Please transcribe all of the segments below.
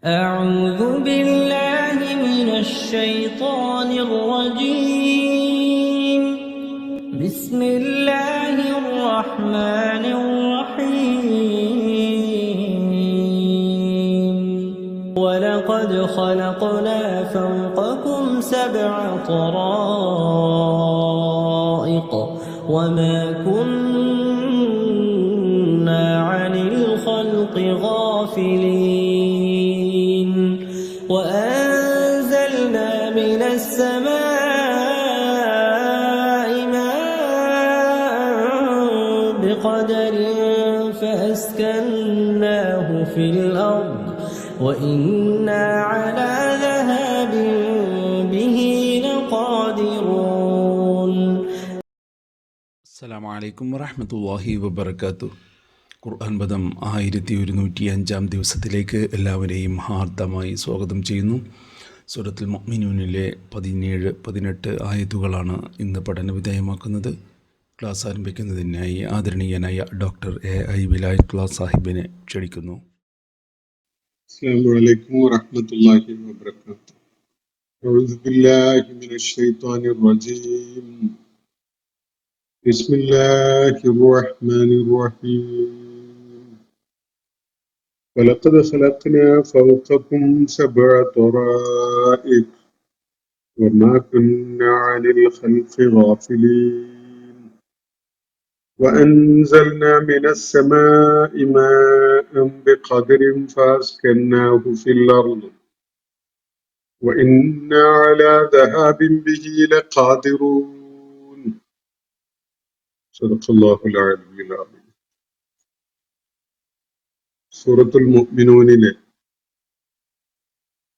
أعوذ بالله من الشيطان الرجيم. بسم الله الرحمن الرحيم. ولقد خلقنا فوقكم 7 طرائق وما كنا عن الخلق غافلين. وأنزلنا من السماء ماء بقدر فأسكناه في الأرض وإنا على ذهاب به لقادرون. അസ്സലാമു അലൈക്കും വറഹ്മത്തുള്ളാഹി വബറകാതുഹു. ഖുർആൻ പദം 1105 ദിവസത്തിലേക്ക് എല്ലാവരെയും ഹാർദമായി സ്വാഗതം ചെയ്യുന്നു. സൂറത്തുൽ മുഅ്മിനൂനിലെ 17-18 ആയത്തുകളാണ് ഇന്ന് പഠന വിധേയമാക്കുന്നത്. ക്ലാസ് ആരംഭിക്കുന്നതിനായി ആദരണീയനായ ഡോക്ടർ AI വിലായത്ത് ക്ലാസ് സാഹിബിനെ ക്ഷണിക്കുന്നു. അസ്സലാമു അലൈക്കും വറഹ്മത്തുള്ളാഹി വബറകാതുഹു. അഊദു ബില്ലാഹി മിനശ് ശൈത്വാനിർ റജീം. ബിസ്മില്ലാഹിർ റഹ്മാനിർ റഹീം. വലഖദ് ഖലഖ്നാ ഫൗഖകും 7 طرائق വമാ കുന്നാ അനിൽ ഖൽഖി ഗാഫിലീൻ. وأنزلنا من السماء ماء بقدر فأسكناه في الأرض وإنا على ذهاب به لقادرون. صدق الله العلي العظيم. സൂറത്തുൽ മുഅ്മിനൂനിലെ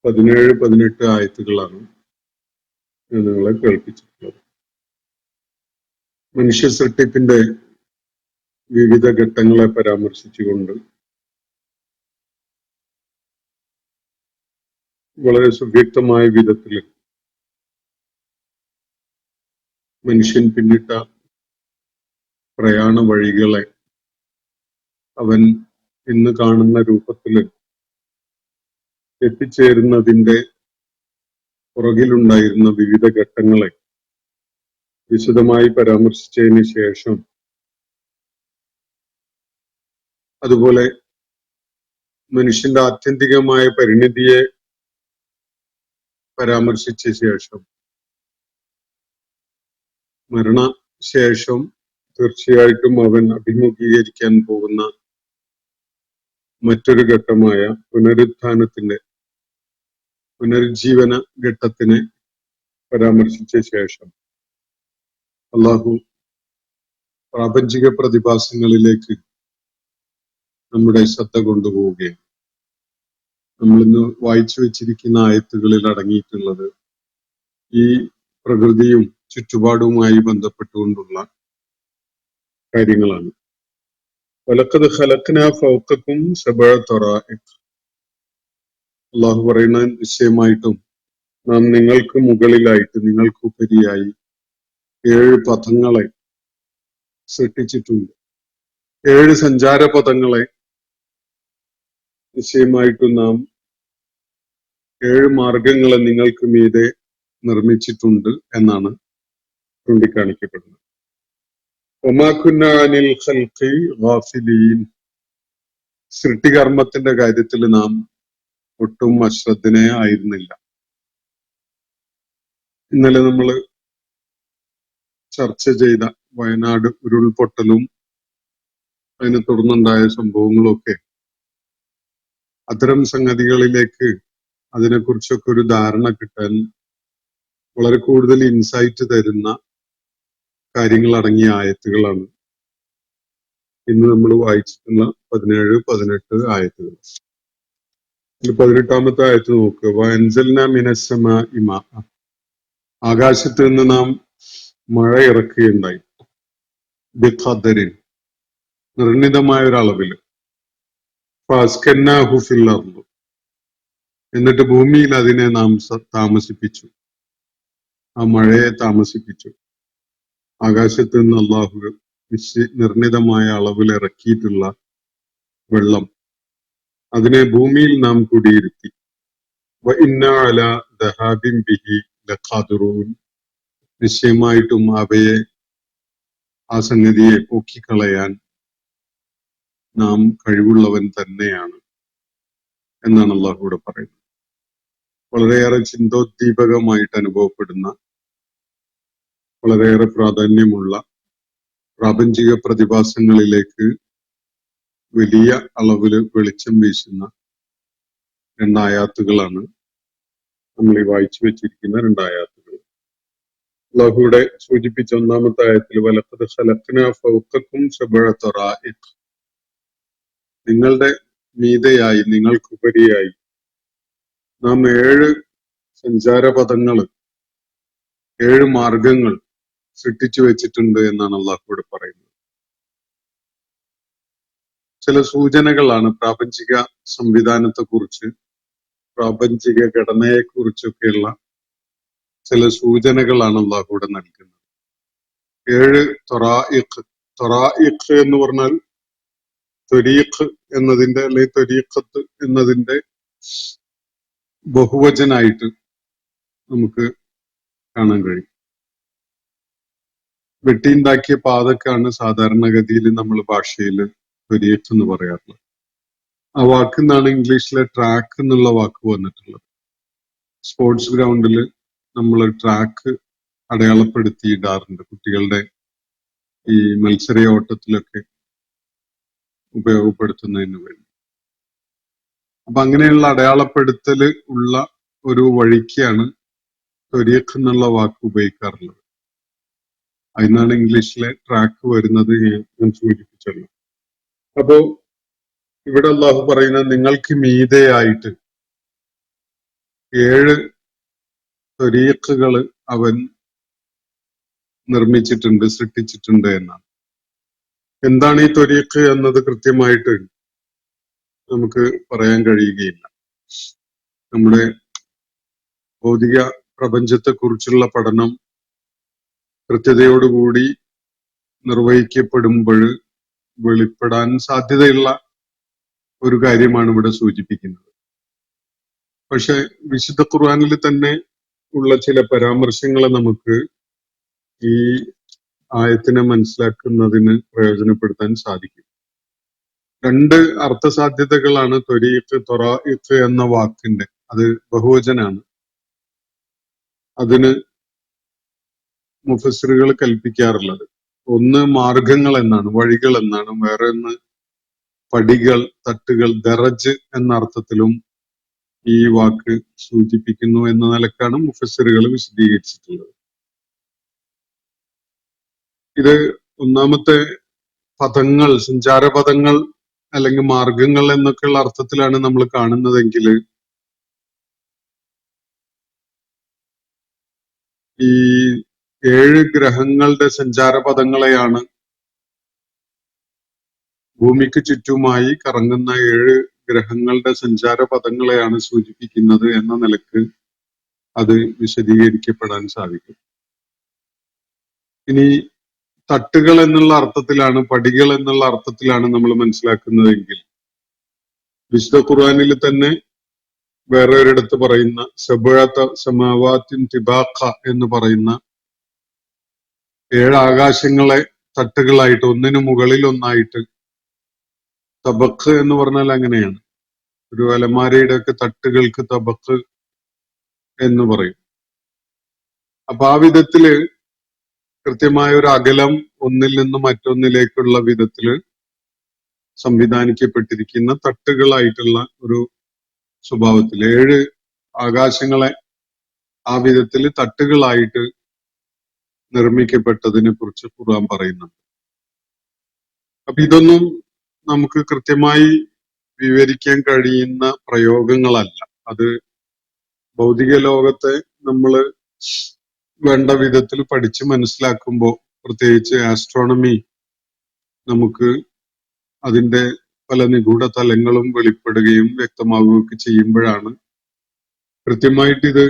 17-18 ആയത്തുകളാണ് ഞാൻ നിങ്ങളെ കേൾപ്പിച്ചിട്ടുള്ളത്. മനുഷ്യ സൃഷ്ടിപ്പിന്റെ വിവിധ ഘട്ടങ്ങളെ പരാമർശിച്ചുകൊണ്ട് വളരെ സുവ്യക്തമായ വിധത്തിൽ മനുഷ്യൻ പിന്നിട്ട പ്രയാണ വഴികളെ അവൻ ഇന്ന് കാണുന്ന രൂപത്തിൽ എത്തിച്ചേരുന്നതിൻ്റെ പുറകിലുണ്ടായിരുന്ന വിവിധ ഘട്ടങ്ങളെ വിശദമായി പരാമർശിച്ചതിന് ശേഷം അതുപോലെ മനുഷ്യന്റെ ആത്യന്തികമായ പരിണിതിയെ പരാമർശിച്ച ശേഷം മരണശേഷം തീർച്ചയായിട്ടും അവൻ അഭിമുഖീകരിക്കാൻ പോകുന്ന മറ്റൊരു ഘട്ടമായ പുനരുജ്ജീവന ഘട്ടത്തിനെ പരാമർശിച്ച ശേഷം അള്ളാഹു പ്രാപഞ്ചിക പ്രതിഭാസങ്ങളിലേക്ക് നമ്മുടെ ശ്രദ്ധ കൊണ്ടുപോവുകയാണ്. നമ്മളിന്ന് വായിച്ചു വെച്ചിരിക്കുന്ന ആയത്തുകളിൽ അടങ്ങിയിട്ടുള്ളത് ഈ പ്രകൃതിയും ചുറ്റുപാടുമായി ബന്ധപ്പെട്ടുകൊണ്ടുള്ള കാര്യങ്ങളാണ്. വലഖദ് ഖലഖ്നാ ഫൗഖകും 7 طرائق. അള്ളാഹു പറയുന്ന നിശ്ചയമായിട്ടും നാം നിങ്ങൾക്ക് മുകളിലായിട്ട് നിങ്ങൾക്കുപരിയായി 7 പഥങ്ങളെ സൃഷ്ടിച്ചിട്ടുണ്ട്. 7 സഞ്ചാര പഥങ്ങളെ നിശ്ചയമായിട്ടും നാം 7 മാർഗങ്ങളെ നിങ്ങൾക്ക് മീതെ നിർമ്മിച്ചിട്ടുണ്ട് എന്നാണ് ചൂണ്ടിക്കാണിക്കപ്പെടുന്നത്. വമാ കുന്നാ അനിൽ ഖൽഖി ഗാഫിലീൻ. സൃഷ്ടികർമ്മത്തിന്റെ കാര്യത്തിൽ നാം ഒട്ടും അശ്രദ്ധനെ ആയിരുന്നില്ല. ഇന്നലെ നമ്മൾ ചർച്ച ചെയ്ത വയനാട് ഉരുൾപൊട്ടലും അതിനെ തുടർന്നുണ്ടായ സംഭവങ്ങളൊക്കെ അത്തരം സംഗതികളിലേക്ക് അതിനെക്കുറിച്ചൊക്കെ ഒരു ധാരണ കിട്ടാൻ വളരെ കൂടുതൽ ഇൻസൈറ്റ് തരുന്ന കാര്യങ്ങൾ അടങ്ങിയ ആയത്തുകളാണ് ഇന്ന് നമ്മൾ വായിച്ചിട്ടുള്ള 17-18 ആയത്തുകൾ. 18-ാമത്തെ ആയത്ത് നോക്കുക. വഅൻസൽനാ മിനസ്സമാഇ മാഅ. ആകാശത്ത് നിന്ന് നാം മഴ ഇറക്കുകയുണ്ടായി. ബിഖദരിൻ, നിർണിതമായ ഒരളവിൽ. ഫഅസ്കന്നാഹു ഫിൽ അർദ്. എന്നിട്ട് ഭൂമിയിൽ അതിനെ നാം താമസിപ്പിച്ചു, ആ മഴയെ താമസിപ്പിച്ചു. ആകാശത്ത് നിന്ന് അള്ളാഹു നിർണിതമായ അളവിൽ ഇറക്കിയിട്ടുള്ള വെള്ളം, അതിനെ ഭൂമിയിൽ നാം കുടിയിരുത്തി. വഇന്നാ അലാ ദഹാബിൻ ബിഹി ലഖാദിറൂൻ, നിശ്ചയമായിട്ടും അവയെ, ആ സംഗതിയെ പോക്കിക്കളയാൻ നാം കഴിവുള്ളവൻ തന്നെയാണ് എന്നാണ് അള്ളാഹു ഇവിടെ പറയുന്നത്. വളരെയേറെ ചിന്തോദ്ദീപകമായിട്ട് അനുഭവപ്പെടുന്ന, വളരെയേറെ പ്രാധാന്യമുള്ള പ്രാപഞ്ചിക പ്രതിഭാസങ്ങളിലേക്ക് വലിയ അളവിൽ വെളിച്ചം വീശുന്ന രണ്ടായാത്തുകളാണ് നമ്മൾ ഈ വായിച്ചു വെച്ചിരിക്കുന്ന രണ്ടായാത്തുകൾ. അള്ളാഹുവിടെ സൂചിപ്പിച്ച ഒന്നാമത്തെ ആയത്തിൽ വലഖദ് ഖലഖ്നാ ഫൗഖക്കും സബഅ തറായിഖ്, നിങ്ങളുടെ മീതെയായി, നിങ്ങൾക്കുപരിയായി നാം 7 സഞ്ചാരപഥങ്ങൾ, 7 മാർഗങ്ങൾ സൃഷ്ടിച്ചു വെച്ചിട്ടുണ്ട് എന്നാണ് അള്ളാഹുവിടെ പറയുന്നത്. ചില സൂചനകളാണ് പ്രാപഞ്ചിക സംവിധാനത്തെക്കുറിച്ച്, പ്രാപഞ്ചിക ഘടനയെക്കുറിച്ചൊക്കെയുള്ള ചില സൂചനകളാണ് അള്ളാഹുവിടെ നൽകുന്നത്. 7 ത്വറായിഖ്. ത്വറായിഖ് എന്ന് പറഞ്ഞാൽ ത്വരീഖ് എന്നതിന്റെ, അല്ലെങ്കിൽ ത്വരീഖത്ത് എന്നതിന്റെ ബഹുവചനായിട്ട് നമുക്ക് കാണാൻ കഴിയും. വെട്ടിയുണ്ടാക്കിയ പാതക്കാണ് സാധാരണഗതിയിൽ നമ്മൾ ഭാഷയിൽ ത്വരീഖ് എന്ന് പറയാറുള്ളത്. ആ വാക്കിൽ നിന്നാണ് ഇംഗ്ലീഷിലെ ട്രാക്ക് എന്നുള്ള വാക്ക് വന്നിട്ടുള്ളത്. സ്പോർട്സ് ഗ്രൗണ്ടിൽ നമ്മൾ ട്രാക്ക് അടയാളപ്പെടുത്തിയിടാറുണ്ട്, കുട്ടികളുടെ ഈ മത്സരയോട്ടത്തിലൊക്കെ ഉപയോഗപ്പെടുത്തുന്നതിന് വേണ്ടി. അപ്പൊ അങ്ങനെയുള്ള അടയാളപ്പെടുത്തൽ ഉള്ള ഒരു വഴിക്കാണ് ത്വരീഖ് എന്നുള്ള വാക്ക് ഉപയോഗിക്കാറുള്ളത്. അതിനാണ് ഇംഗ്ലീഷിലെ ട്രാക്ക് വരുന്നത്, ഞാൻ സൂചിപ്പിച്ചല്ലോ. അപ്പോ ഇവിടെ അള്ളാഹു പറയുന്നത്, നിങ്ങൾക്ക് മീതെയായിട്ട് 7 ത്വരീഖുകൾ അവൻ നിർമ്മിച്ചിട്ടുണ്ട്, സൃഷ്ടിച്ചിട്ടുണ്ട് എന്നാണ്. എന്താണ് ഈ ത്വരീഖ് എന്നത് കൃത്യമായിട്ട് നമുക്ക് പറയാൻ കഴിയുകയില്ല. നമ്മുടെ ഭൗതിക പ്രപഞ്ചത്തെക്കുറിച്ചുള്ള പഠനം കൃത്യതയോടുകൂടി നിർവഹിക്കപ്പെടുമ്പോൾ വെളിപ്പെടാൻ സാധ്യതയുള്ള ഒരു കാര്യമാണ് ഇവിടെ സൂചിപ്പിക്കുന്നത്. പക്ഷെ വിശുദ്ധ ഖുർആനിൽ തന്നെ ഉള്ള ചില പരാമർശങ്ങളെ നമുക്ക് ഈ ആയത്തിനെ മനസ്സിലാക്കുന്നതിന് പ്രയോജനപ്പെടുത്താൻ സാധിക്കും. 2 അർത്ഥസാധ്യതകളാണ് ത്വരീഖ്, ത്വറായിഖ് എന്ന വാക്കിന്റെ. അത് ബഹുവചനാണ്. അതിന് മുഫസ്സിറുകൾ കൽപ്പിക്കാറുള്ളത്, ഒന്ന് മാർഗങ്ങൾ എന്നാണ്, വഴികൾ എന്നാണ്. വേറെ ഒന്ന് പടികൾ, തട്ടുകൾ, ദറജ് എന്ന അർത്ഥത്തിലും ഈ വാക്ക് സൂചിപ്പിക്കുന്നു എന്ന നിലക്കാണ് മുഫസ്സിറുകൾ വിശദീകരിച്ചിട്ടുള്ളത്. ഇത് ഒന്നാമത്തെ പദങ്ങൾ, സഞ്ചാരപഥങ്ങൾ അല്ലെങ്കിൽ മാർഗങ്ങൾ എന്നൊക്കെയുള്ള അർത്ഥത്തിലാണ് നമ്മൾ കാണുന്നതെങ്കിൽ, ഈ 7 ഗ്രഹങ്ങളുടെ സഞ്ചാരപഥങ്ങളെയാണ്, ഭൂമിക്ക് ചുറ്റുമായി കറങ്ങുന്ന 7 ഗ്രഹങ്ങളുടെ സഞ്ചാരപഥങ്ങളെയാണ് സൂചിപ്പിക്കുന്നത് എന്ന നിലക്ക് അത് വിശദീകരിക്കപ്പെടാൻ സാധിക്കും. ഇനി തട്ടുകൾ എന്നുള്ള അർത്ഥത്തിലാണ്, പടികൾ എന്നുള്ള അർത്ഥത്തിലാണ് നമ്മൾ മനസ്സിലാക്കുന്നതെങ്കിൽ, വിശുദ്ധ ഖുർആനിൽ തന്നെ വേറെ ഒരിടത്ത് പറയുന്ന സബഅത സമാവാത്തിൻ തിബാഖ എന്ന് പറയുന്ന 7 ആകാശങ്ങളെ തട്ടുകളായിട്ട്, ഒന്നിനു മുകളിൽ ഒന്നായിട്ട്, തബഖ് എന്ന് പറഞ്ഞാൽ അങ്ങനെയാണ്. ഒരു അലമാരയുടെ ഒക്കെ തട്ടുകൾക്ക് തബഖ് എന്ന് പറയും. അപ്പൊ ആ വിധത്തില് കൃത്യമായ ഒരു അകലം ഒന്നിൽ നിന്ന് മറ്റൊന്നിലേക്കുള്ള വിധത്തില് സംവിധാനിക്കപ്പെട്ടിരിക്കുന്ന തട്ടുകളായിട്ടുള്ള ഒരു സ്വഭാവത്തിൽ 7 ആകാശങ്ങളെ ആ വിധത്തിൽ തട്ടുകളായിട്ട് നിർമ്മിക്കപ്പെട്ടതിനെ കുറിച്ച് ഖുർആൻ പറയുന്നുണ്ട്. അപ്പൊ ഇതൊന്നും നമുക്ക് കൃത്യമായി വിവരിക്കാൻ കഴിയുന്ന പ്രയോഗങ്ങളല്ല. അത് ഭൗതിക ലോകത്തെ നമ്മൾ വേണ്ട വിധത്തിൽ പഠിച്ച് മനസ്സിലാക്കുമ്പോൾ, പ്രത്യേകിച്ച് ആസ്ട്രോണമി, നമുക്ക് അതിന്റെ പല നിഗൂഢ തലങ്ങളും വെളിപ്പെടുകയും വ്യക്തമാവുകയൊക്കെ ചെയ്യുമ്പോഴാണ് കൃത്യമായിട്ട് ഇത്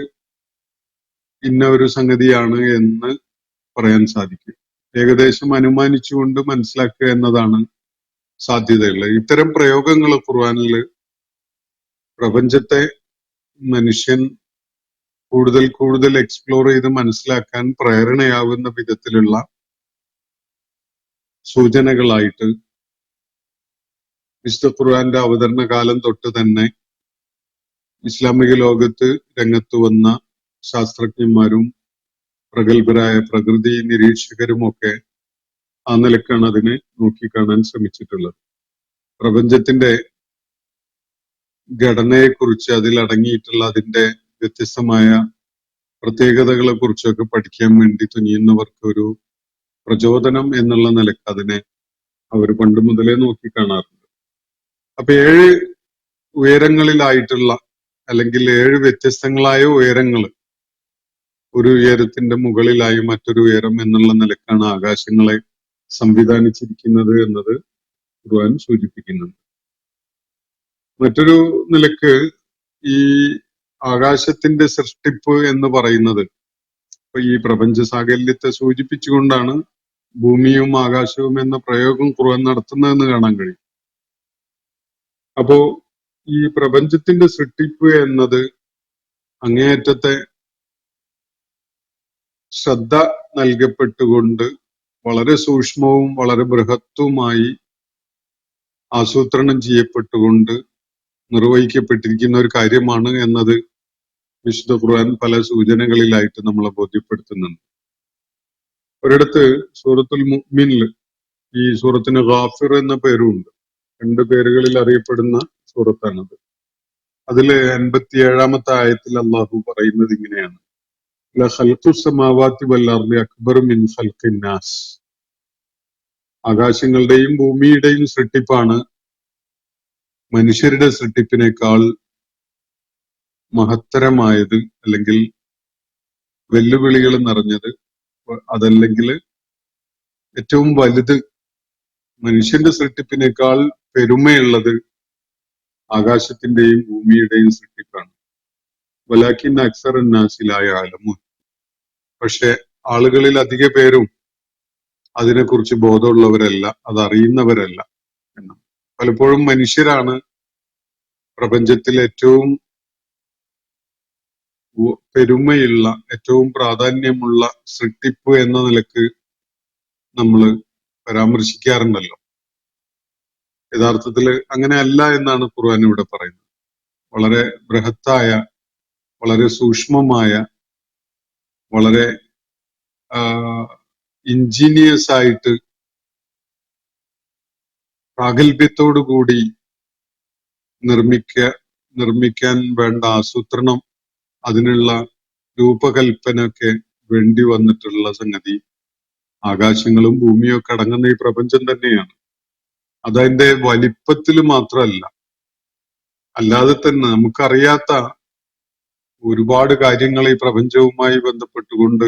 ഇന്ന ഒരു സംഗതിയാണ് എന്ന് പറയാൻ സാധിക്കും. ഏകദേശം അനുമാനിച്ചുകൊണ്ട് മനസ്സിലാക്കുക എന്നതാണ് സാധ്യതയുള്ളത്. ഇത്തരം പ്രയോഗങ്ങൾ ഖുർആനിൽ പ്രപഞ്ചത്തെ മനുഷ്യൻ കൂടുതൽ കൂടുതൽ എക്സ്പ്ലോർ ചെയ്ത് മനസ്സിലാക്കാൻ പ്രേരണയാവുന്ന വിധത്തിലുള്ള സൂചനകളായിട്ട് വിശുദ്ധ ഖുർആന്റെ അവതരണ കാലം തൊട്ട് തന്നെ ഇസ്ലാമിക ലോകത്ത് രംഗത്ത് വന്ന ശാസ്ത്രജ്ഞന്മാരും പ്രഗത്ഭരായ പ്രകൃതി നിരീക്ഷകരുമൊക്കെ ആ നിലക്കാണ് അതിനെ നോക്കിക്കാണാൻ ശ്രമിച്ചിട്ടുള്ളത്. പ്രപഞ്ചത്തിന്റെ ഘടനയെക്കുറിച്ച്, അതിലടങ്ങിയിട്ടുള്ള അതിന്റെ വ്യത്യസ്തമായ പ്രത്യേകതകളെ കുറിച്ചൊക്കെ പഠിക്കാൻ വേണ്ടി തുനിയുന്നവർക്ക് ഒരു പ്രചോദനം എന്നുള്ള നിലക്ക് അതിനെ അവർ പണ്ട് മുതലേ നോക്കിക്കാണാറുണ്ട്. അപ്പൊ 7 ഉയരങ്ങളിലായിട്ടുള്ള, അല്ലെങ്കിൽ 7 വ്യത്യസ്തങ്ങളായ ഉയരങ്ങൾ, ഒരു ഉയരത്തിന്റെ മുകളിലായി മറ്റൊരു ഉയരം എന്നുള്ള നിലക്കാണ് ആകാശങ്ങളെ സംവിധാനിച്ചിരിക്കുന്നത് എന്നത് ഖുർആൻ സൂചിപ്പിക്കുന്നുണ്ട്. മറ്റൊരു നിലക്ക് ഈ ആകാശത്തിന്റെ സൃഷ്ടിപ്പ് എന്ന് പറയുന്നത് ഈ പ്രപഞ്ച സാകല്യത്തെ സൂചിപ്പിച്ചുകൊണ്ടാണ് ഭൂമിയും ആകാശവും എന്ന പ്രയോഗം ഖുർആൻ നടത്തുന്നതെന്ന് കാണാൻ കഴിയും. അപ്പോ ഈ പ്രപഞ്ചത്തിന്റെ സൃഷ്ടിപ്പ് എന്നത് അങ്ങേയറ്റത്തെ ശ്രദ്ധ നൽകപ്പെട്ടുകൊണ്ട് വളരെ സൂക്ഷ്മവും വളരെ ബൃഹത്തുമായി ആസൂത്രണം ചെയ്യപ്പെട്ടുകൊണ്ട് നിർവഹിക്കപ്പെട്ടിരിക്കുന്ന ഒരു കാര്യമാണ് എന്നത് വിശുദ്ധ ഖുർആൻ പല സൂചനകളിലായിട്ട് നമ്മളെ ബോധ്യപ്പെടുത്തുന്നുണ്ട്. ഒരിടത്ത് സൂറത്തുൽ മുഅ്മിനിൽ, ഈ സൂറത്തിന് ഗാഫിർ എന്ന പേരുമുണ്ട്, 2 പേരുകളിൽ അറിയപ്പെടുന്ന സൂറത്താണത്. അതില് 87-ാമത്തെ ആയത്തിൽ അള്ളാഹു പറയുന്നത് ഇങ്ങനെയാണ്: ലഖൽഖുസ് സമാവാതി വൽ അർളി അക്ബറു മിൻ ഖൽഖിൻ നാസ്. ആകാശങ്ങളുടെയും ഭൂമിയുടെയും സൃഷ്ടിപ്പാണ് മനുഷ്യരുടെ സൃഷ്ടിപ്പിനേക്കാൾ മഹത്തരമായത്, അല്ലെങ്കിൽ വെല്ലുവിളികൾ നിറഞ്ഞത്, അതല്ലെങ്കിൽ ഏറ്റവും വലുത്, മനുഷ്യന്റെ സൃഷ്ടിപ്പിനേക്കാൾ പെരുമയുള്ളത് ആകാശത്തിന്റെയും ഭൂമിയുടെയും സൃഷ്ടിപ്പാണ്. വലാകിൻ അക്സറൻ നാസി ലാ യഅലമൂൻ. പക്ഷെ ആളുകളിൽ അധിക പേരും അതിനെക്കുറിച്ച് ബോധമുള്ളവരല്ല, അതറിയുന്നവരല്ല എന്ന്. പലപ്പോഴും മനുഷ്യരാണ് പ്രപഞ്ചത്തിൽ ഏറ്റവും പെരുമയുള്ള, ഏറ്റവും പ്രാധാന്യമുള്ള സൃഷ്ടിപ്പ് എന്ന നിലക്ക് നമ്മൾ പരാമർശിക്കാറുണ്ടല്ലോ. യഥാർത്ഥത്തിൽ അങ്ങനെയല്ല എന്നാണ് ഖുർആൻ ഇവിടെ പറയുന്നത്. വളരെ ബൃഹത്തായ, വളരെ സൂക്ഷ്മമായ, വളരെ ഇഞ്ചീനിയസ് ആയിട്ട് പ്രാഗൽഭ്യത്തോടു കൂടി നിർമ്മിക്കാൻ വേണ്ട ആസൂത്രണം, അതിനുള്ള രൂപകൽപ്പനയൊക്കെ വേണ്ടി വന്നിട്ടുള്ള സംഗതി ആകാശങ്ങളും ഭൂമിയും ഒക്കെ അടങ്ങുന്ന ഈ പ്രപഞ്ചം തന്നെയാണ്. അതതിന്റെ വലിപ്പത്തിൽ മാത്രമല്ല, അല്ലാതെ തന്നെ നമുക്കറിയാത്ത ഒരുപാട് കാര്യങ്ങൾ ഈ പ്രപഞ്ചവുമായി ബന്ധപ്പെട്ടുകൊണ്ട്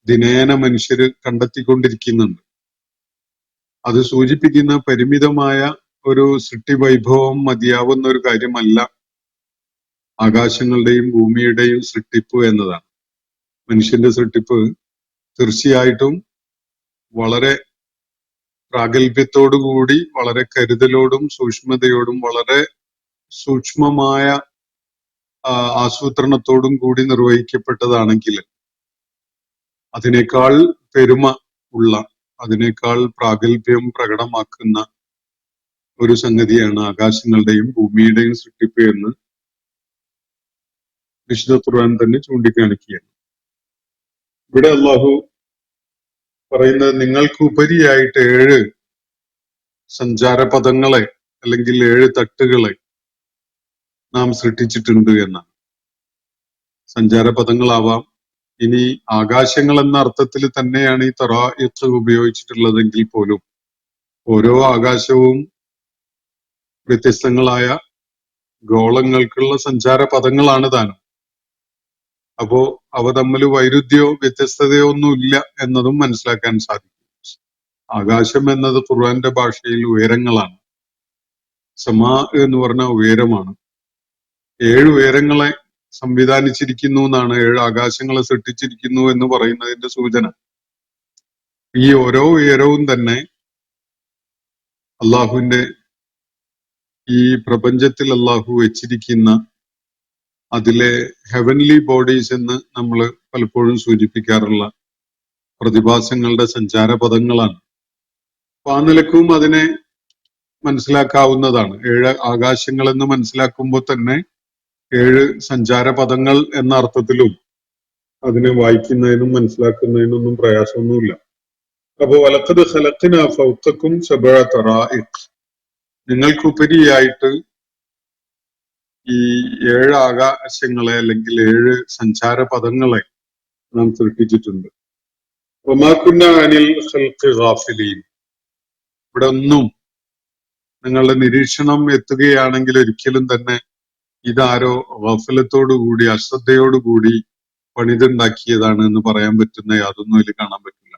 ദിനേന മനുഷ്യര് കണ്ടെത്തിക്കൊണ്ടിരിക്കുന്നുണ്ട്. അത് സൂചിപ്പിക്കുന്ന പരിമിതമായ ഒരു സൃഷ്ടി വൈഭവം മതിയാവുന്ന ഒരു കാര്യമല്ല ആകാശങ്ങളുടെയും ഭൂമിയുടെയും സൃഷ്ടിപ്പ് എന്നതാണ്. മനുഷ്യന്റെ സൃഷ്ടിപ്പ് തീർച്ചയായിട്ടും വളരെ പ്രാഗൽഭ്യത്തോടുകൂടി, വളരെ കരുതലോടും സൂക്ഷ്മതയോടും വളരെ സൂക്ഷ്മമായ ആസൂത്രണത്തോടും കൂടി നിർവഹിക്കപ്പെട്ടതാണെങ്കിൽ അതിനേക്കാൾ പെരുമ ഉള്ള, അതിനേക്കാൾ പ്രാഗൽഭ്യം പ്രകടമാക്കുന്ന ഒരു സംഗതിയാണ് ആകാശങ്ങളുടെയും ഭൂമിയുടെയും സൃഷ്ടിപ്പ് എന്ന് വിശുദ്ധ ഖുർആൻ തന്നെ ചൂണ്ടിക്കാണിക്കുകയാണ്. ഇവിടെ അള്ളാഹു പറയുന്നത് നിങ്ങൾക്ക് ഉപരിയായിട്ട് 7 സഞ്ചാരപഥങ്ങളെ, അല്ലെങ്കിൽ 7 തട്ടുകളെ നാം സൃഷ്ടിച്ചിട്ടുണ്ട് എന്നാണ്. സഞ്ചാരപഥങ്ങളാവാം, ഇനി ആകാശങ്ങൾ എന്ന അർത്ഥത്തിൽ തന്നെയാണ് ഈ തറാഇഖ് ഉപയോഗിച്ചിട്ടുള്ളതെങ്കിൽ പോലും ഓരോ ആകാശവും വ്യത്യസ്തങ്ങളായ ഗോളങ്ങൾക്കുള്ള സഞ്ചാരപഥങ്ങളാണ് താനും. അപ്പോ അവ തമ്മിൽ വൈരുദ്ധ്യമോ വ്യത്യസ്തതയോ ഒന്നും ഇല്ല എന്നതും മനസ്സിലാക്കാൻ സാധിക്കും. ആകാശം എന്നത് ഖുർആന്റെ ഭാഷയിൽ ഉയരങ്ങളാണ്. സമാ എന്ന് പറഞ്ഞ ഉയരമാണ്. 7 ഉയരങ്ങളെ സംവിധാനിച്ചിരിക്കുന്നു എന്നാണ്, 7 ആകാശങ്ങളെ സൃഷ്ടിച്ചിരിക്കുന്നു എന്ന് പറയുന്നതിന്റെ സൂചന. ഈ ഓരോ ഉയരവും തന്നെ അള്ളാഹുവിന്റെ ഈ പ്രപഞ്ചത്തിൽ അള്ളാഹു വെച്ചിരിക്കുന്ന അതിലെ ഹെവൻലി ബോഡീസ് എന്ന് നമ്മൾ പലപ്പോഴും സൂചിപ്പിക്കാറുള്ള പ്രതിഭാസങ്ങളുടെ സഞ്ചാരപഥങ്ങളാണ്. അപ്പൊ ആ നിലക്കും അതിനെ മനസ്സിലാക്കാവുന്നതാണ്. 7 ആകാശങ്ങൾ എന്ന് മനസ്സിലാക്കുമ്പോൾ തന്നെ 7 സഞ്ചാരപഥങ്ങൾ എന്ന അർത്ഥത്തിലും അതിനെ വായിക്കുന്നതിനും മനസ്സിലാക്കുന്നതിനൊന്നും പ്രയാസമൊന്നുമില്ല. അപ്പൊ വലഖദ് ഖലഖ്നാ ഫൗഖക്കും സബഅ തറായിഖ്, നിങ്ങൾക്കുപരിയായിട്ട് ഈ 7 ആകാശങ്ങളെ അല്ലെങ്കിൽ 7 സഞ്ചാരപഥങ്ങളെ നാം സൃഷ്ടിച്ചിട്ടുണ്ട്. വമാ കുന്നാ അനിൽ ഖൽഖി ഗാഫിലീൻ, ഇവിടെ ഒന്നും നിങ്ങളുടെ നിരീക്ഷണം എത്തുകയാണെങ്കിൽ ഒരിക്കലും തന്നെ ഇതാരോ ഗഫലത്തോടുകൂടി അശ്രദ്ധയോടുകൂടി പണിതുണ്ടാക്കിയതാണ് എന്ന് പറയാൻ പറ്റുന്ന യാതൊന്നും ഇതിൽ കാണാൻ പറ്റില്ല.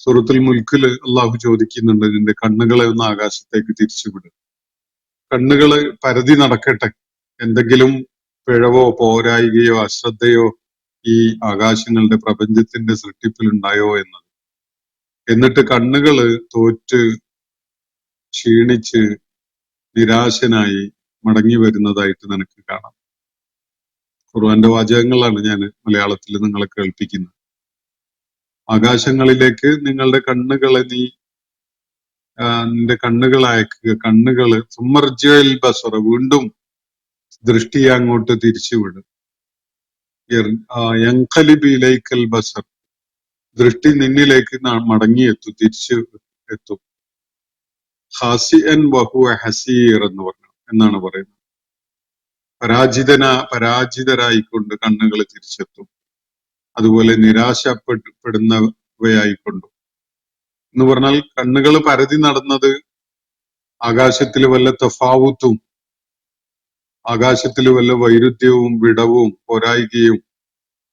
സൂറത്തുൽ മുൽക്കില് അള്ളാഹു ചോദിക്കുന്നുണ്ട്, നിന്റെ കണ്ണുകളെ ഒന്ന് ആകാശത്തേക്ക് തിരിച്ചുവിടും. കണ്ണുകള് പരതി നടക്കട്ടെ, എന്തെങ്കിലും പിഴവോ പോരായികയോ അശ്രദ്ധയോ ഈ ആകാശങ്ങളുടെ പ്രപഞ്ചത്തിന്റെ സൃഷ്ടിപ്പിൽ ഉണ്ടായോ എന്നത്. എന്നിട്ട് കണ്ണുകള് തോറ്റ് ക്ഷീണിച്ച് നിരാശനായി മടങ്ങി വരുന്നതായിട്ട് നിനക്ക് കാണാം. ഖുർആന്റെ വാചകങ്ങളാണ് ഞാൻ മലയാളത്തിൽ നിങ്ങളെ കേൾപ്പിക്കുന്നത്. ആകാശങ്ങളിലേക്ക് നിങ്ങളുടെ കണ്ണുകളെ നിന്റെ കണ്ണുകൾ അയക്കുക, കണ്ണുകള് സുമർജൽ ബസറ, വീണ്ടും ദൃഷ്ടിയെ അങ്ങോട്ട് തിരിച്ചുവിടും. യൻഖലിബിലൈക്കൽ ബസർ, ദൃഷ്ടി നിന്നിലേക്ക് മടങ്ങിയെത്തും, തിരിച്ചു എത്തും. ഖാസിഅൻ വഹുവ ഹസീർ എന്നാണ് പറയുന്നത്. പരാജിതരായിക്കൊണ്ട് കണ്ണുകൾ തിരിച്ചെത്തും. അതുപോലെ നിരാശപ്പെടുന്നവയായിക്കൊണ്ടും എന്ന് പറഞ്ഞാൽ കണ്ണുകൾ പരതി നടന്നത് ആകാശത്തിൽ വല്ല തഫാവുത്തും, ആകാശത്തിൽ വല്ല വൈരുദ്ധ്യവും വിടവും പോരായികയും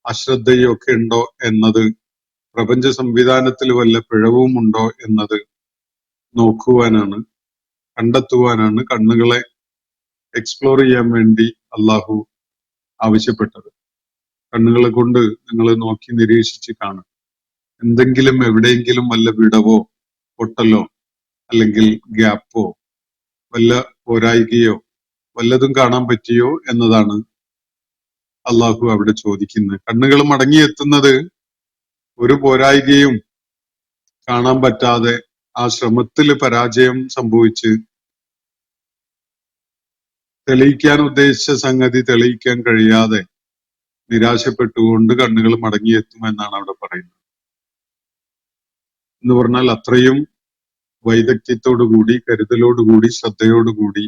അശ്രദ്ധയും ഒക്കെ ഉണ്ടോ എന്നത്, പ്രപഞ്ച സംവിധാനത്തിൽ വല്ല പിഴവും ഉണ്ടോ എന്നത് നോക്കുവാനാണ്, കണ്ടെത്തുവാനാണ് കണ്ണുകളെ എക്സ്പ്ലോർ ചെയ്യാൻ വേണ്ടി അള്ളാഹു ആവശ്യപ്പെട്ടത്. കണ്ണുകളെ കൊണ്ട് നിങ്ങൾ നോക്കി നിരീക്ഷിച്ച് കാണും. എന്തെങ്കിലും എവിടെയെങ്കിലും വല്ല വിടവോ പൊട്ടലോ അല്ലെങ്കിൽ ഗ്യാപ്പോ വല്ല പോരായികയോ വല്ലതും കാണാൻ പറ്റിയോ എന്നതാണ് അള്ളാഹു അവിടെ ചോദിക്കുന്നത്. കണ്ണുകൾ മടങ്ങിയെത്തുന്നത് ഒരു പോരായികയും കാണാൻ പറ്റാതെ ആ ശ്രമത്തിൽ പരാജയം സംഭവിച്ച് തെളിയിക്കാൻ ഉദ്ദേശിച്ച സംഗതി തെളിയിക്കാൻ കഴിയാതെ നിരാശപ്പെട്ടുകൊണ്ട് കണ്ണുകൾ മടങ്ങിയെത്തുമെന്നാണ് അവിടെ പറയുന്നത്. എന്ന് പറഞ്ഞാൽ അത്രയും വൈദഗ്ധ്യത്തോടുകൂടി, കരുതലോടുകൂടി, ശ്രദ്ധയോടുകൂടി,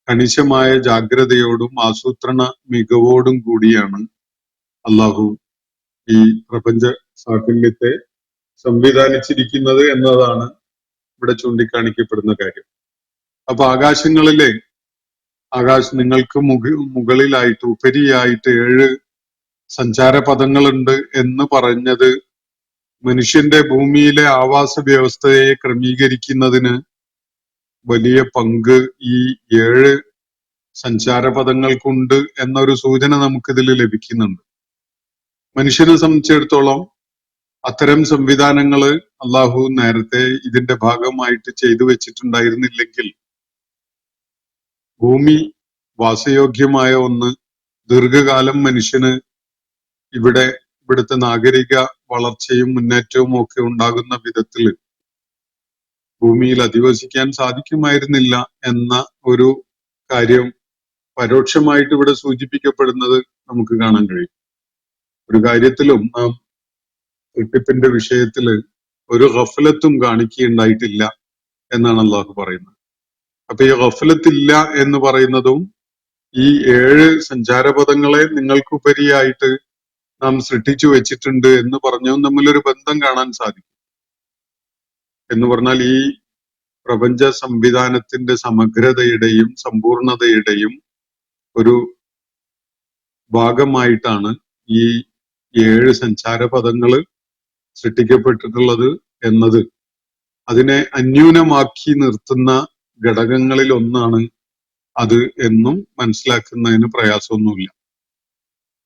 കണിശമായ ജാഗ്രതയോടും ആസൂത്രണ മികവോടും കൂടിയാണ് അള്ളാഹു ഈ പ്രപഞ്ച സാഫല്യത്തെ സംവിധാനിച്ചിരിക്കുന്നത് എന്നതാണ് ഇവിടെ ചൂണ്ടിക്കാണിക്കപ്പെടുന്ന കാര്യം. അപ്പൊ ആകാശങ്ങളിലെ നിങ്ങൾക്ക് മുകളിലായിട്ട് ഉപരിയായിട്ട് 7 സഞ്ചാരപഥങ്ങളുണ്ട് എന്ന് പറഞ്ഞത് മനുഷ്യന്റെ ഭൂമിയിലെ ആവാസ വ്യവസ്ഥയെ ക്രമീകരിക്കുന്നതിന് വലിയ പങ്ക് ഈ 7 സഞ്ചാരപഥങ്ങൾക്കുണ്ട് എന്നൊരു സൂചന നമുക്കിതിൽ ലഭിക്കുന്നുണ്ട്. മനുഷ്യനെ സംബന്ധിച്ചിടത്തോളം അത്തരം സംവിധാനങ്ങള് അള്ളാഹു നേരത്തെ ഇതിന്റെ ഭാഗമായിട്ട് ചെയ്തു വെച്ചിട്ടുണ്ടായിരുന്നില്ലെങ്കിൽ ഭൂമി വാസയോഗ്യമായ ഒന്ന്, ദീർഘകാലം മനുഷ്യന് ഇവിടുത്തെ നാഗരിക വളർച്ചയും മുന്നേറ്റവും ഒക്കെ ഉണ്ടാകുന്ന വിധത്തിൽ ഭൂമിയിൽ അധിവസിക്കാൻ സാധിക്കുമായിരുന്നില്ല എന്ന ഒരു കാര്യം പരോക്ഷമായിട്ട് ഇവിടെ സൂചിപ്പിക്കപ്പെടുന്നത് നമുക്ക് കാണാൻ കഴിയും. ഒരു കാര്യത്തിലും നാം സൃഷ്ടിപ്പിന്റെ വിഷയത്തില് ഒരു ഗഫലത്തും കാണിക്കുകയുണ്ടായിട്ടില്ല എന്നാണ് അള്ളാഹു പറയുന്നത്. അപ്പൊ ഈ ഗഫലത്തില്ല എന്ന് പറയുന്നതും ഈ 7 സഞ്ചാരപഥങ്ങളെ നിങ്ങൾക്കുപരിയായിട്ട് നാം സൃഷ്ടിച്ചു വെച്ചിട്ടുണ്ട് എന്ന് പറഞ്ഞതും തമ്മിലൊരു ബന്ധം കാണാൻ സാധിക്കും. എന്ന് പറഞ്ഞാൽ ഈ പ്രപഞ്ച സംവിധാനത്തിന്റെ സമഗ്രതയുടെയും സമ്പൂർണതയുടെയും ഒരു ഭാഗമായിട്ടാണ് ഈ 7 സഞ്ചാരപഥങ്ങള് സൃഷ്ടിക്കപ്പെട്ടിട്ടുള്ളത് എന്നത് അതിനെ അന്യൂനമാക്കി നിർത്തുന്ന ഘടകങ്ങളിൽ ഒന്നാണ് അത് എന്നും മനസ്സിലാക്കുന്നതിന് പ്രയാസമൊന്നുമില്ല.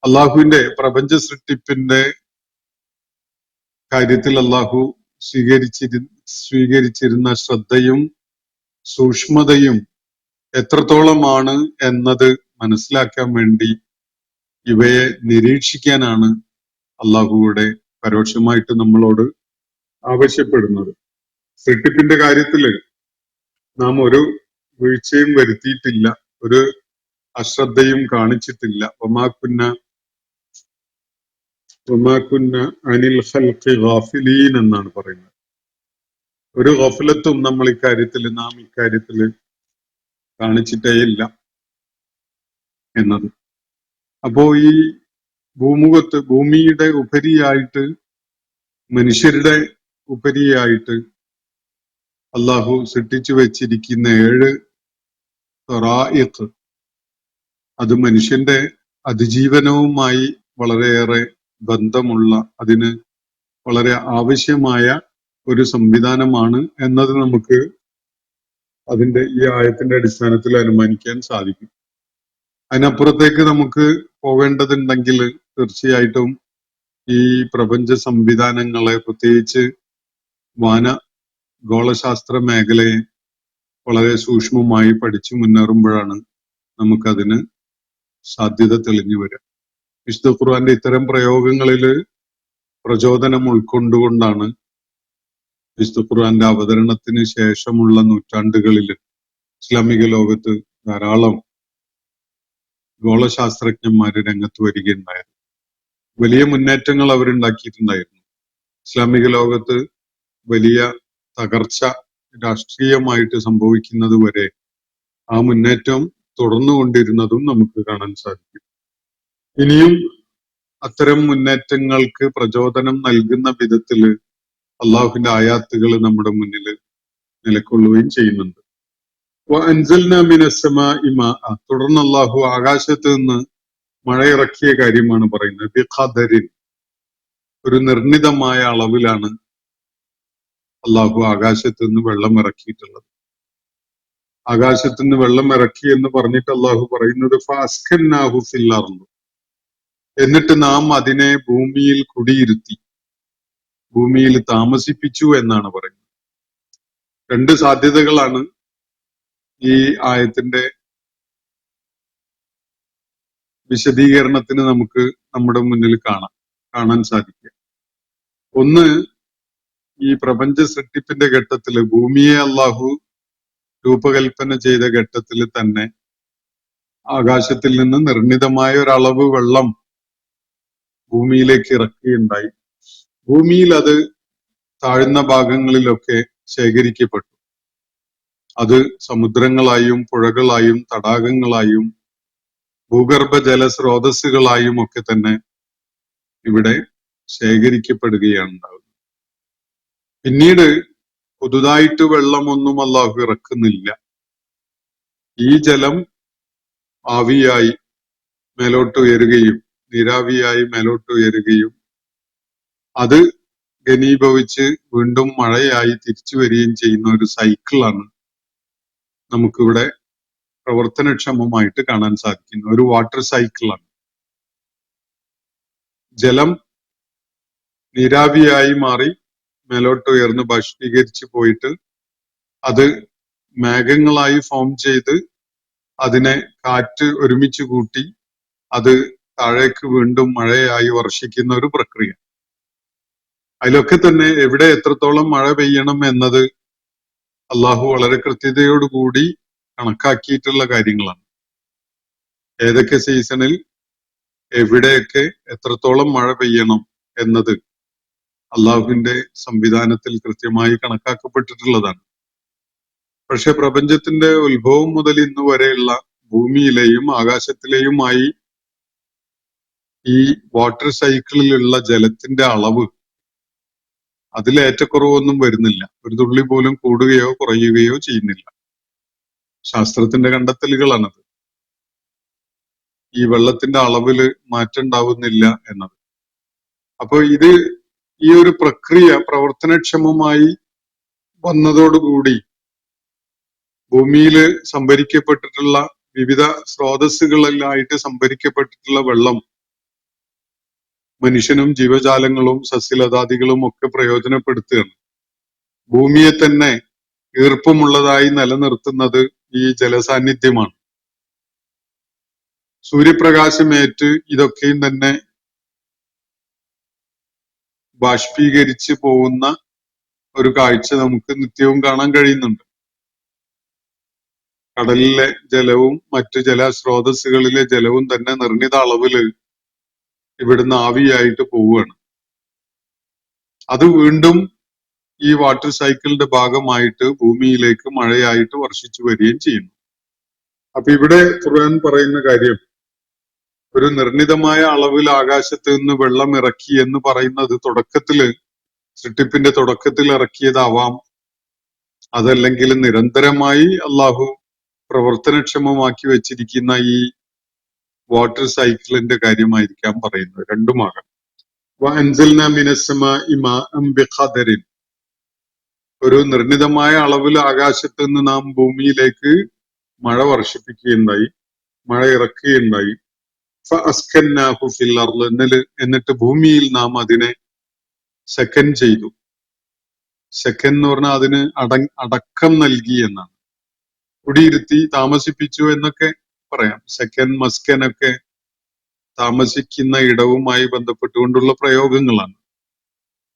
അള്ളാഹുവിന്റെ പ്രപഞ്ച സൃഷ്ടിപ്പിന്റെ കാര്യത്തിൽ അള്ളാഹു സ്വീകരിച്ചിരുന്ന ശ്രദ്ധയും സൂക്ഷ്മതയും എത്രത്തോളമാണ് എന്നത് മനസ്സിലാക്കാൻ വേണ്ടി ഇവയെ നിരീക്ഷിക്കാനാണ് അള്ളാഹുവിടെ പരോക്ഷമായിട്ട് നമ്മളോട് ആവശ്യപ്പെടുന്നത്. സൃഷ്ടിപ്പിന്റെ കാര്യത്തില് നാം ഒരു വീഴ്ചയും വരുത്തിയിട്ടില്ല, ഒരു അശ്രദ്ധയും കാണിച്ചിട്ടില്ല. ഒമാക്കുന്ന അനിൽ ഖൽഖി ഗാഫിലീൻ എന്നാണ് പറയുന്നത്. ഒരു ഗഫലത്തും നാം ഇക്കാര്യത്തില് കാണിച്ചിട്ടേ ഇല്ല എന്നത്. അപ്പോ ഈ ഭൂമിയുടെ ഉപരിയായിട്ട്, മനുഷ്യരുടെ ഉപരിയായിട്ട് അള്ളാഹു സൃഷ്ടിച്ചു വെച്ചിരിക്കുന്ന 7 ത്വറായിഖ്, അത് മനുഷ്യന്റെ അതിജീവനവുമായി വളരെയേറെ ബന്ധമുള്ള, അതിന് വളരെ ആവശ്യമായ ഒരു സംവിധാനമാണ് എന്നത് നമുക്ക് അതിന്റെ ഈ ആയത്തിന്റെ അടിസ്ഥാനത്തിൽ അനുമാനിക്കാൻ സാധിക്കും. അതിനപ്പുറത്തേക്ക് നമുക്ക് പോവേണ്ടതുണ്ടെങ്കിൽ തീർച്ചയായിട്ടും ഈ പ്രപഞ്ച സംവിധാനങ്ങളെ, പ്രത്യേകിച്ച് ഗോളശാസ്ത്ര മേഖലയെ വളരെ സൂക്ഷ്മമായി പഠിച്ചു മുന്നേറുമ്പോഴാണ് നമുക്കതിന് സാധ്യത തെളിഞ്ഞു വരിക. വിശുദ്ധ ഖുർആന്റെ ഇത്തരം പ്രയോഗങ്ങളിൽ പ്രചോദനം ഉൾക്കൊണ്ടുകൊണ്ടാണ് വിശുദ്ധ ഖുർആന്റെ അവതരണത്തിന് ശേഷമുള്ള നൂറ്റാണ്ടുകളിൽ ഇസ്ലാമിക ലോകത്ത് ധാരാളം ഗോളശാസ്ത്രജ്ഞന്മാര് രംഗത്ത് വരികയുണ്ടായിരുന്നു. വലിയ മുന്നേറ്റങ്ങൾ അവരുണ്ടാക്കിയിട്ടുണ്ടായിരുന്നു. ഇസ്ലാമിക ലോകത്ത് വലിയ തകർച്ച രാഷ്ട്രീയമായിട്ട് സംഭവിക്കുന്നത് വരെ ആ മുന്നേറ്റം തുടർന്നുകൊണ്ടിരുന്നതും നമുക്ക് കാണാൻ സാധിക്കും. ഇനിയും അത്തരം മുന്നേറ്റങ്ങൾക്ക് പ്രചോദനം നൽകുന്ന വിധത്തില് അള്ളാഹുവിന്റെ ആയാത്തുകൾ നമ്മുടെ മുന്നിൽ നിലകൊള്ളുകയും ചെയ്യുന്നുണ്ട്. തുടർന്ന് അള്ളാഹു ആകാശത്ത് നിന്ന് മഴയിറക്കിയ കാര്യമാണ് പറയുന്നത്. ബിഖദരിൻ, ഒരു നിർണിതമായ അളവിലാണ് അള്ളാഹു ആകാശത്ത് നിന്ന് വെള്ളം ഇറക്കിയിട്ടുള്ളത്. ആകാശത്ത് നിന്ന് വെള്ളം ഇറക്കി എന്ന് പറഞ്ഞിട്ട് അള്ളാഹു പറയുന്നത് ഫഅസ്കന്നാഹു ഫിൽ അർദ്, എന്നിട്ട് നാം അതിനെ ഭൂമിയിൽ കുടിയിരുത്തി, ഭൂമിയിൽ താമസിപ്പിച്ചു എന്നാണ് പറയുന്നത്. 2 സാധ്യതകളാണ് ഈ ആയത്തിന്റെ വിശദീകരണത്തിന് നമുക്ക് നമ്മുടെ മുന്നിൽ കാണാൻ സാധിക്കുക. ഒന്ന്, ഈ പ്രപഞ്ച സൃഷ്ടിപ്പിന്റെ ഘട്ടത്തില് ഭൂമിയെ അള്ളാഹു രൂപകൽപ്പന ചെയ്ത ഘട്ടത്തിൽ തന്നെ ആകാശത്തിൽ നിന്ന് നിർണിതമായ ഒരളവ് വെള്ളം ഭൂമിയിലേക്ക് ഇറക്കുകയുണ്ടായി. ഭൂമിയിൽ അത് താഴ്ന്ന ഭാഗങ്ങളിലൊക്കെ ശേഖരിക്കപ്പെട്ടു. അത് സമുദ്രങ്ങളായും പുഴകളായും തടാകങ്ങളായും ഭൂഗർഭ ജലസ്രോതസ്സുകളായും ഒക്കെ തന്നെ ഇവിടെ ശേഖരിക്കപ്പെടുകയാണ് ഉണ്ടാകുന്നത്. പിന്നീട് പുതുതായിട്ട് വെള്ളമൊന്നും അള്ളാഹു ഇറക്കുന്നില്ല. ഈ ജലം ആവിയായി മേലോട്ട് ഉയരുകയും നീരാവിയായി മേലോട്ട് ഉയരുകയും അത് ഘനീഭവിച്ച് വീണ്ടും മഴയായി തിരിച്ചു വരികയും ചെയ്യുന്ന ഒരു സൈക്കിളാണ് നമുക്കിവിടെ പ്രവർത്തനക്ഷമമായിട്ട് കാണാൻ സാധിക്കുന്ന ഒരു വാട്ടർ സൈക്കിളാണ്. ജലം നീരാവിയായി മാറി മേലോട്ട് ഉയർന്ന് ബാഷ്പീകരിച്ച് പോയിട്ട് അത് മേഘങ്ങളായി ഫോം ചെയ്ത് അതിനെ കാറ്റ് ഒരുമിച്ച് കൂട്ടി അത് താഴേക്ക് വീണ്ടും മഴയായി വർഷിക്കുന്ന ഒരു പ്രക്രിയ. അതിലൊക്കെ തന്നെ എവിടെ എത്രത്തോളം മഴ പെയ്യണം എന്നത് അള്ളാഹു വളരെ കൃത്യതയോടുകൂടി കണക്കാക്കിയിട്ടുള്ള കാര്യങ്ങളാണ്. ഏതൊക്കെ സീസണിൽ എവിടെയൊക്കെ എത്രത്തോളം മഴ പെയ്യണം എന്നത് അള്ളാഹുവിന്റെ സംവിധാനത്തിൽ കൃത്യമായി കണക്കാക്കപ്പെട്ടിട്ടുള്ളതാണ്. പക്ഷെ പ്രപഞ്ചത്തിന്റെ ഉത്ഭവം മുതൽ ഇന്ന് വരെയുള്ള ഭൂമിയിലെയും ആകാശത്തിലെയുമായി ഈ വാട്ടർ സൈക്കിളിലുള്ള ജലത്തിന്റെ അളവ്, അതിൽ ഏറ്റക്കുറവൊന്നും വരുന്നില്ല. ഒരു തുള്ളി പോലും കൂടുകയോ കുറയുകയോ ചെയ്യുന്നില്ല. ശാസ്ത്രത്തിന്റെ കണ്ടെത്തലുകളാണത്. ഈ വെള്ളത്തിന്റെ അളവില് മാറ്റം ഉണ്ടാവുന്നില്ല എന്നത്. അപ്പൊ ഈ ഒരു പ്രക്രിയ പ്രവർത്തനക്ഷമമായി വന്നതോടുകൂടി ഭൂമിയിൽ സംഭരിക്കപ്പെട്ടിട്ടുള്ള വിവിധ സ്രോതസ്സുകളിലായിട്ട് സംഭരിക്കപ്പെട്ടിട്ടുള്ള വെള്ളം മനുഷ്യനും ജീവജാലങ്ങളും സസ്യലതാദികളും ഒക്കെ പ്രയോജനപ്പെടുത്തുകയാണ്. ഭൂമിയെ തന്നെ ഈർപ്പമുള്ളതായി നിലനിർത്തുന്നത് ഈ ജലസാന്നിധ്യമാണ്. സൂര്യപ്രകാശമേറ്റ് ഇതൊക്കെയും തന്നെ ബാഷ്പീകരിച്ച് പോകുന്ന ഒരു കാഴ്ച നമുക്ക് നിത്യവും കാണാൻ കഴിയുന്നുണ്ട്. കടലിലെ ജലവും മറ്റു ജലസ്രോതസ്സുകളിലെ ജലവും തന്നെ നിർണിത അളവില് ഇവിടുന്ന് ആവിയായിട്ട് പോവുകയാണ്. അത് വീണ്ടും ഈ വാട്ടർ സൈക്കിളിന്റെ ഭാഗമായിട്ട് ഭൂമിയിലേക്ക് മഴയായിട്ട് വർഷിച്ചു വരികയും ചെയ്യുന്നു. അപ്പൊ ഇവിടെ ഖുർആൻ പറയുന്ന കാര്യം, ഒരു നിർണിതമായ അളവിൽ ആകാശത്ത് നിന്ന് വെള്ളം ഇറക്കി എന്ന് പറയുന്നത് തുടക്കത്തില്, സൃഷ്ടിപ്പിന്റെ തുടക്കത്തിൽ ഇറക്കിയതാവാം, അതല്ലെങ്കിൽ നിരന്തരമായി അള്ളാഹു പ്രവർത്തനക്ഷമമാക്കി വെച്ചിരിക്കുന്ന ഈ വാട്ടർ സൈക്കിളിന്റെ കാര്യമായിരിക്കാം പറയുന്നത്. രണ്ടുമാകാം. ഒരു നിർണിതമായ അളവിൽ ആകാശത്ത് നിന്ന് നാം ഭൂമിയിലേക്ക് മഴ വർഷിപ്പിക്കുകയുണ്ടായി, മഴ ഇറക്കുകയുണ്ടായി. എന്നിട്ട് ഭൂമിയിൽ നാം അതിനെ സെക്കൻഡ് ചെയ്തു. സെക്കൻഡ് എന്ന് പറഞ്ഞാൽ അതിന് അടക്കം നൽകി എന്നാണ്. കുടിയിരുത്തി, താമസിപ്പിച്ചു എന്നൊക്കെ പറയാം. സെക്കൻഡ്, മസ്കൻ ഒക്കെ താമസിക്കുന്ന ഇടവുമായി ബന്ധപ്പെട്ടുകൊണ്ടുള്ള പ്രയോഗങ്ങളാണ്.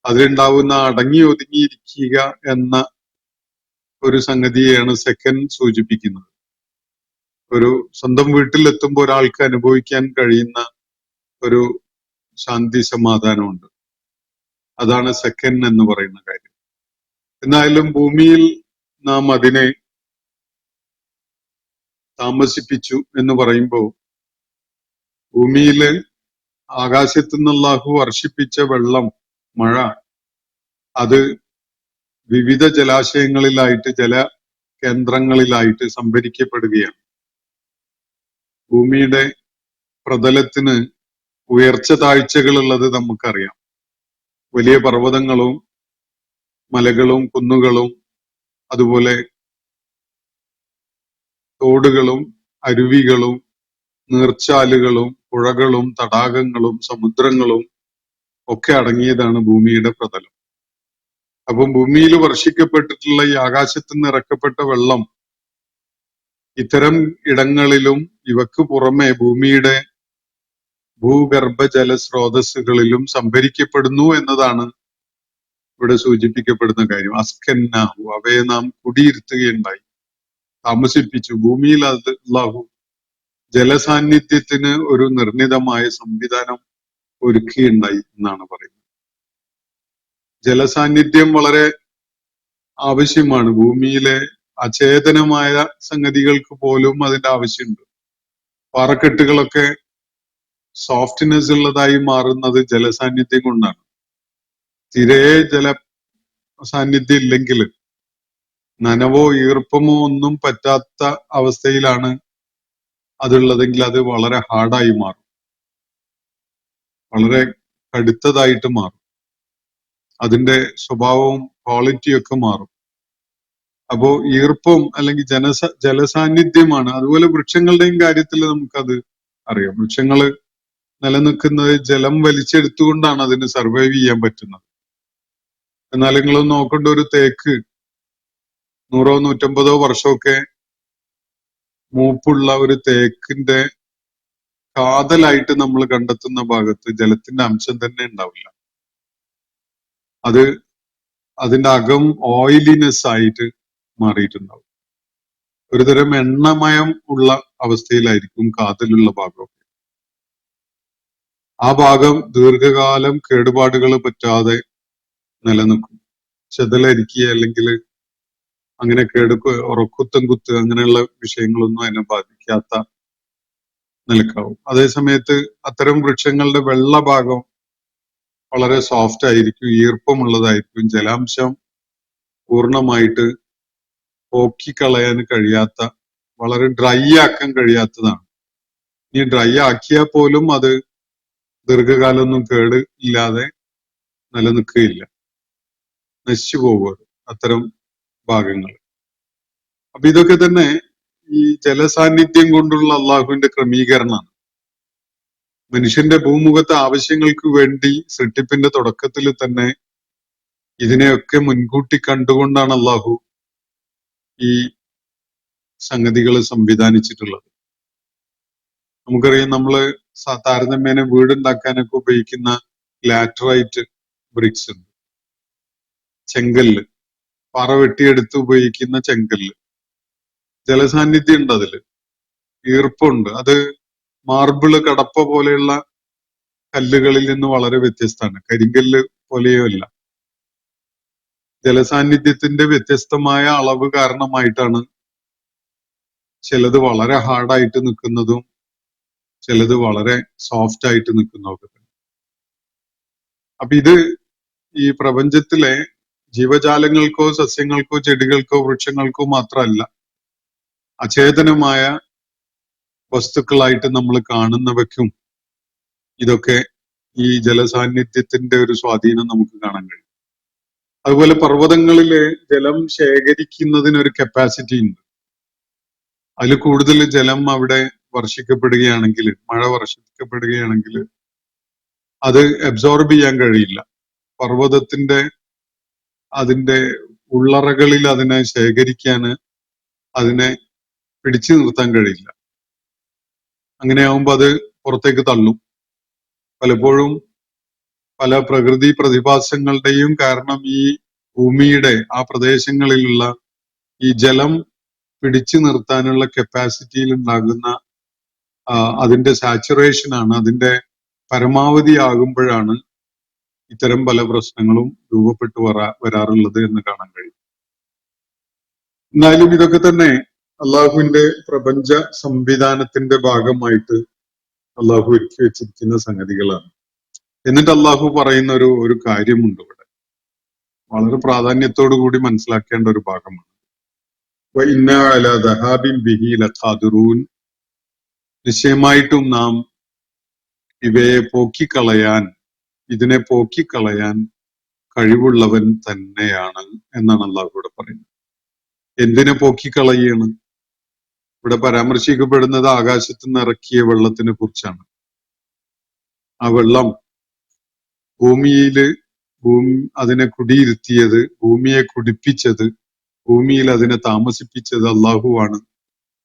അതിലുണ്ടാവുന്ന അടങ്ങി ഒതുങ്ങിയിരിക്കുക എന്ന ഒരു സംഗതിയെയാണ് സെക്കൻഡ് സൂചിപ്പിക്കുന്നത്. ഒരു സ്വന്തം വീട്ടിലെത്തുമ്പോൾ ഒരാൾക്ക് അനുഭവിക്കാൻ കഴിയുന്ന ഒരു ശാന്തി സമാധാനമുണ്ട്. അതാണ് സെക്കൻഡ് എന്ന് പറയുന്ന കാര്യം. എന്നാലും ഭൂമിയിൽ നാം അതിനെ താമസിപ്പിച്ചു എന്ന് പറയുമ്പോൾ, ഭൂമിയില് ആകാശത്തു നിന്ന് അല്ലാഹു വർഷിപ്പിച്ച വെള്ളം, മഴ, അത് വിവിധ ജലാശയങ്ങളിലായിട്ട്, ജല കേന്ദ്രങ്ങളിലായിട്ട് സംഭരിക്കപ്പെടുകയാണ്. ഭൂമിയുടെ പ്രതലത്തിന് ഉയർച്ച താഴ്ചകളുള്ളത് നമുക്കറിയാം. വലിയ പർവ്വതങ്ങളും മലകളും കുന്നുകളും അതുപോലെ തോടുകളും അരുവികളും നീർച്ചാലുകളും പുഴകളും തടാകങ്ങളും സമുദ്രങ്ങളും ഒക്കെ അടങ്ങിയതാണ് ഭൂമിയുടെ പ്രതലം. അപ്പം ഭൂമിയിൽ വർഷിക്കപ്പെട്ടിട്ടുള്ള ഈ ആകാശത്ത് നിന്ന് ഇറക്കപ്പെട്ട വെള്ളം ഇത്തരം ഇടങ്ങളിലും ഇവക്ക് പുറമെ ഭൂമിയുടെ ഭൂഗർഭ ജലസ്രോതസ്സുകളിലും സംഭരിക്കപ്പെടുന്നു എന്നതാണ് ഇവിടെ സൂചിപ്പിക്കപ്പെടുന്ന കാര്യം. അസ്കന്നാഹു, അവയെ നാം കുടിയിരുത്തുകയുണ്ടായി, താമസിപ്പിച്ചു. ഭൂമിയിൽ അത് അല്ലാഹു ജലസാന്നിധ്യത്തിന് ഒരു നിർണിതമായ സംവിധാനം ഒരുക്കുകയുണ്ടായി എന്നാണ് പറയുന്നത്. ജലസാന്നിധ്യം വളരെ ആവശ്യമാണ്. ഭൂമിയിലെ അചേതനമായ സംഗതികൾക്ക് പോലും അതിന്റെ ആവശ്യമുണ്ട്. പാറക്കെട്ടുകളൊക്കെ സോഫ്റ്റ്നെസ് ഉള്ളതായി മാറുന്നത് ജലസാന്നിധ്യം കൊണ്ടാണ്. തീരെ ജല സാന്നിധ്യം ഇല്ലെങ്കിൽ, നനവോ ഈർപ്പമോ ഒന്നും പറ്റാത്ത അവസ്ഥയിലാണ് അതുള്ളതെങ്കിൽ അത് വളരെ ഹാർഡായി മാറും, വളരെ കടുത്തതായിട്ട് മാറും. അതിന്റെ സ്വഭാവവും ക്വാളിറ്റിയും ഒക്കെ മാറും. അപ്പോ ഈർപ്പം അല്ലെങ്കിൽ ജലസാന്നിധ്യമാണ്. അതുപോലെ വൃക്ഷങ്ങളുടെയും കാര്യത്തിൽ നമുക്കത് അറിയാം. വൃക്ഷങ്ങള് നിലനിൽക്കുന്നത് ജലം വലിച്ചെടുത്തുകൊണ്ടാണ് അതിന് സർവൈവ് ചെയ്യാൻ പറ്റുന്നത്. എന്നാൽ നിങ്ങൾ നോക്കേണ്ട, ഒരു തേക്ക് 100-150 വർഷമൊക്കെ മൂപ്പുള്ള ഒരു തേക്കിന്റെ കാതലായിട്ട് നമ്മൾ കണ്ടെത്തുന്ന ഭാഗത്ത് ജലത്തിന്റെ അംശം തന്നെ ഉണ്ടാവില്ല. അത് അതിന്റെ അകം ഓയിലിനെസ് ആയിട്ട് മാറിയിട്ടുണ്ടാവും. ഒരുതരം എണ്ണമയം ഉള്ള അവസ്ഥയിലായിരിക്കും കാതലുള്ള ഭാഗം. ആ ഭാഗം ദീർഘകാലം കേടുപാടുകൾ പറ്റാതെ നിലനിൽക്കും. ചെതലരിക്കുക അല്ലെങ്കിൽ അങ്ങനെ ഉറക്കുത്തം കുത്ത് അങ്ങനെയുള്ള വിഷയങ്ങളൊന്നും അതിനെ ബാധിക്കാത്ത നിലക്കാവും. അതേസമയത്ത് അത്തരം വൃക്ഷങ്ങളുടെ വെള്ള ഭാഗം വളരെ സോഫ്റ്റ് ആയിരിക്കും, ഈർപ്പമുള്ളതായിരിക്കും, ജലാംശം പൂർണ്ണമായിട്ട് പോക്കിക്കളയാൻ കഴിയാത്ത, വളരെ ഡ്രൈ ആക്കാൻ കഴിയാത്തതാണ്. ഈ ഡ്രൈ ആക്കിയാൽ പോലും അത് ദീർഘകാലമൊന്നും കേട് ഇല്ലാതെ നിലനിൽക്കുകയില്ല, നശിച്ചു പോകും അത്തരം ഭാഗങ്ങൾ. അപ്പൊ ഇതൊക്കെ തന്നെ ഈ ജലസാന്നിധ്യം കൊണ്ടുള്ള അള്ളാഹുവിന്റെ ക്രമീകരണമാണ്. മനുഷ്യന്റെ ഭൂമുഖത്തെ ആവശ്യങ്ങൾക്ക് വേണ്ടി സൃഷ്ടിപ്പിന്റെ തുടക്കത്തിൽ തന്നെ ഇതിനെയൊക്കെ മുൻകൂട്ടി കണ്ടുകൊണ്ടാണ് അള്ളാഹു ഈ സംഗതികൾ സംവിധാനിച്ചിട്ടുള്ളത്. നമുക്കറിയാം, നമ്മള് താരതമ്യേന വീടുണ്ടാക്കാനൊക്കെ ഉപയോഗിക്കുന്ന ലാറ്ററൈറ്റ് ബ്രിക്സ് ഉണ്ട്, ചെങ്കല്ല്, പാറ വെട്ടിയെടുത്ത് ഉപയോഗിക്കുന്ന ചെങ്കല്ല്. ജലസാന്നിധ്യം ഉണ്ട് അതില്, ഈർപ്പുണ്ട്. അത് മാർബിള്, കടപ്പ പോലെയുള്ള കല്ലുകളിൽ നിന്ന് വളരെ വ്യത്യസ്തമാണ്. കരിങ്കല്ല് പോലെയോ അല്ല. ജലസാന്നിധ്യത്തിന്റെ വ്യത്യസ്തമായ അളവ് കാരണമായിട്ടാണ് ചിലത് വളരെ ഹാർഡായിട്ട് നിൽക്കുന്നതും ചിലത് വളരെ സോഫ്റ്റ് ആയിട്ട് നിൽക്കുന്നതൊക്കെ. അപ്പൊ ഇത് ഈ പ്രപഞ്ചത്തിലെ ജീവജാലങ്ങൾക്കോ സസ്യങ്ങൾക്കോ ചെടികൾക്കോ വൃക്ഷങ്ങൾക്കോ മാത്രമല്ല, അചേതനമായ വസ്തുക്കളായിട്ട് നമ്മൾ കാണുന്നവയ്ക്കും ഇതൊക്കെ ഈ ജലസാന്നിധ്യത്തിന്റെ ഒരു സ്വാധീനം നമുക്ക് കാണാൻ കഴിയും. അതുപോലെ പർവ്വതങ്ങളില് ജലം ശേഖരിക്കുന്നതിനൊരു കപ്പാസിറ്റി ഉണ്ട്. അതിൽ കൂടുതൽ ജലം അവിടെ വർഷിക്കപ്പെടുകയാണെങ്കിൽ, മഴ വർഷിക്കപ്പെടുകയാണെങ്കിൽ അത് അബ്സോർബ് ചെയ്യാൻ കഴിയില്ല. പർവ്വതത്തിന്റെ അതിന്റെ ഉള്ളറകളിൽ അതിനെ ശേഖരിക്കാന്, അതിനെ പിടിച്ചു നിർത്താൻ കഴിയില്ല. അങ്ങനെയാവുമ്പോ അത് പുറത്തേക്ക് തള്ളും. പലപ്പോഴും പല പ്രകൃതി പ്രതിഭാസങ്ങളുടെയും കാരണം ഈ ഭൂമിയുടെ ആ പ്രദേശങ്ങളിലുള്ള ഈ ജലം പിടിച്ചു നിർത്താനുള്ള കപ്പാസിറ്റിയിൽ ഉണ്ടാകുന്ന അതിന്റെ സാച്ചുറേഷൻ ആണ്, അതിന്റെ പരമാവധി ആകുമ്പോഴാണ് ഇത്തരം പല പ്രശ്നങ്ങളും രൂപപ്പെട്ടു വരാറുള്ളത് എന്ന് കാണാൻ കഴിയും. എന്നാലും ഇതൊക്കെ തന്നെ അള്ളാഹുവിന്റെ പ്രപഞ്ച സംവിധാനത്തിന്റെ ഭാഗമായിട്ട് അള്ളാഹു ഒരുക്കി വെച്ചിരിക്കുന്ന സംഗതികളാണ്. എന്നിട്ട് അള്ളാഹു പറയുന്ന ഒരു കാര്യമുണ്ട് ഇവിടെ, വളരെ പ്രാധാന്യത്തോടു കൂടി മനസ്സിലാക്കേണ്ട ഒരു ഭാഗമാണ്. നിശ്ചയമായിട്ടും നാം ഇവയെ പോക്കിക്കളയാൻ, ഇതിനെ പോക്കിക്കളയാൻ കഴിവുള്ളവൻ തന്നെയാണ് എന്നാണ് അള്ളാഹു ഇവിടെ പറയുന്നത്. എന്തിനെ പോക്കിക്കളയാണ്? ഇവിടെ പരാമർശിക്കപ്പെടുന്നത് ആകാശത്ത് നിന്ന് ഇറക്കിയ വെള്ളത്തിനെ കുറിച്ചാണ്. ആ വെള്ളം ഭൂമിയില് അതിനെ കുടിയിരുത്തിയത്, ഭൂമിയെ കുടിപ്പിച്ചത്, ഭൂമിയിൽ അതിനെ താമസിപ്പിച്ചത് അള്ളാഹുവാണ്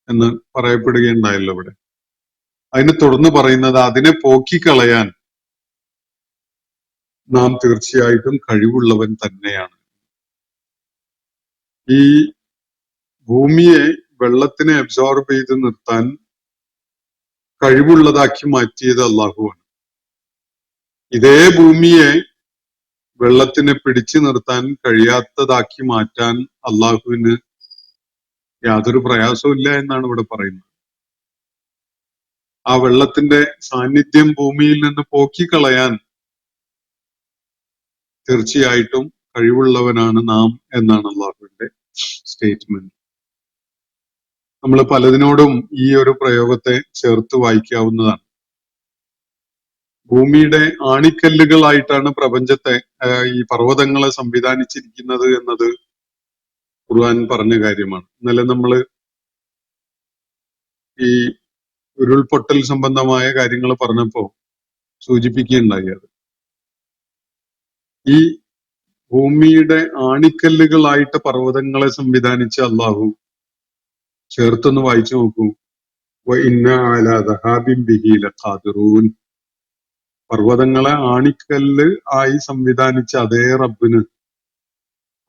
എന്ന് പറയപ്പെടുകയുണ്ടായല്ലോ ഇവിടെ. അതിന് തുടർന്ന് പറയുന്നത് അതിനെ പോക്കിക്കളയാൻ നാം തീർച്ചയായിട്ടും കഴിവുള്ളവൻ തന്നെയാണ്. ഈ ഭൂമിയെ, വെള്ളത്തിനെ അബ്സോർബ് ചെയ്ത് നിർത്താൻ കഴിവുള്ളതാക്കി മാറ്റിയത് അള്ളാഹുവാണ്. ഇതേ ഭൂമിയെ വെള്ളത്തിനെ പിടിച്ചു നിർത്താൻ കഴിയാത്തതാക്കി മാറ്റാൻ അള്ളാഹുവിന് യാതൊരു പ്രയാസവും ഇല്ല എന്നാണ് ഇവിടെ പറയുന്നത്. ആ വെള്ളത്തിന്റെ സാന്നിധ്യം ഭൂമിയിൽ നിന്ന് പോക്കിക്കളയാൻ തീർച്ചയായിട്ടും കഴിവുള്ളവനാണ് നാം എന്നാണ് അള്ളാഹുവിന്റെ സ്റ്റേറ്റ്മെന്റ്. നമ്മൾ പലതിനോടും ഈ ഒരു പ്രയോഗത്തെ ചേർത്ത് വായിക്കാവുന്നതാണ്. ഭൂമിയുടെ ആണിക്കല്ലുകളായിട്ടാണ് പ്രപഞ്ചത്തെ, ഈ പർവ്വതങ്ങളെ സംവിധാനിച്ചിരിക്കുന്നത് എന്നത് ഖുർആൻ പറഞ്ഞ കാര്യമാണ്. ഇന്നലെ നമ്മൾ ഈ ഉരുൾപൊട്ടൽ സംബന്ധമായ കാര്യങ്ങൾ പറഞ്ഞപ്പോ സൂചിപ്പിക്കുകയുണ്ടായി. അത് ഈ ഭൂമിയുടെ ആണിക്കല്ലുകളായിട്ട് പർവ്വതങ്ങളെ സംവിധാനിച്ച അള്ളാഹു ചേർത്തൊന്ന് വായിച്ചു നോക്കൂ. പർവ്വതങ്ങളെ ആണിക്കല്ല് ആയി സംവിധാനിച്ച അതേ റബ്ബിന്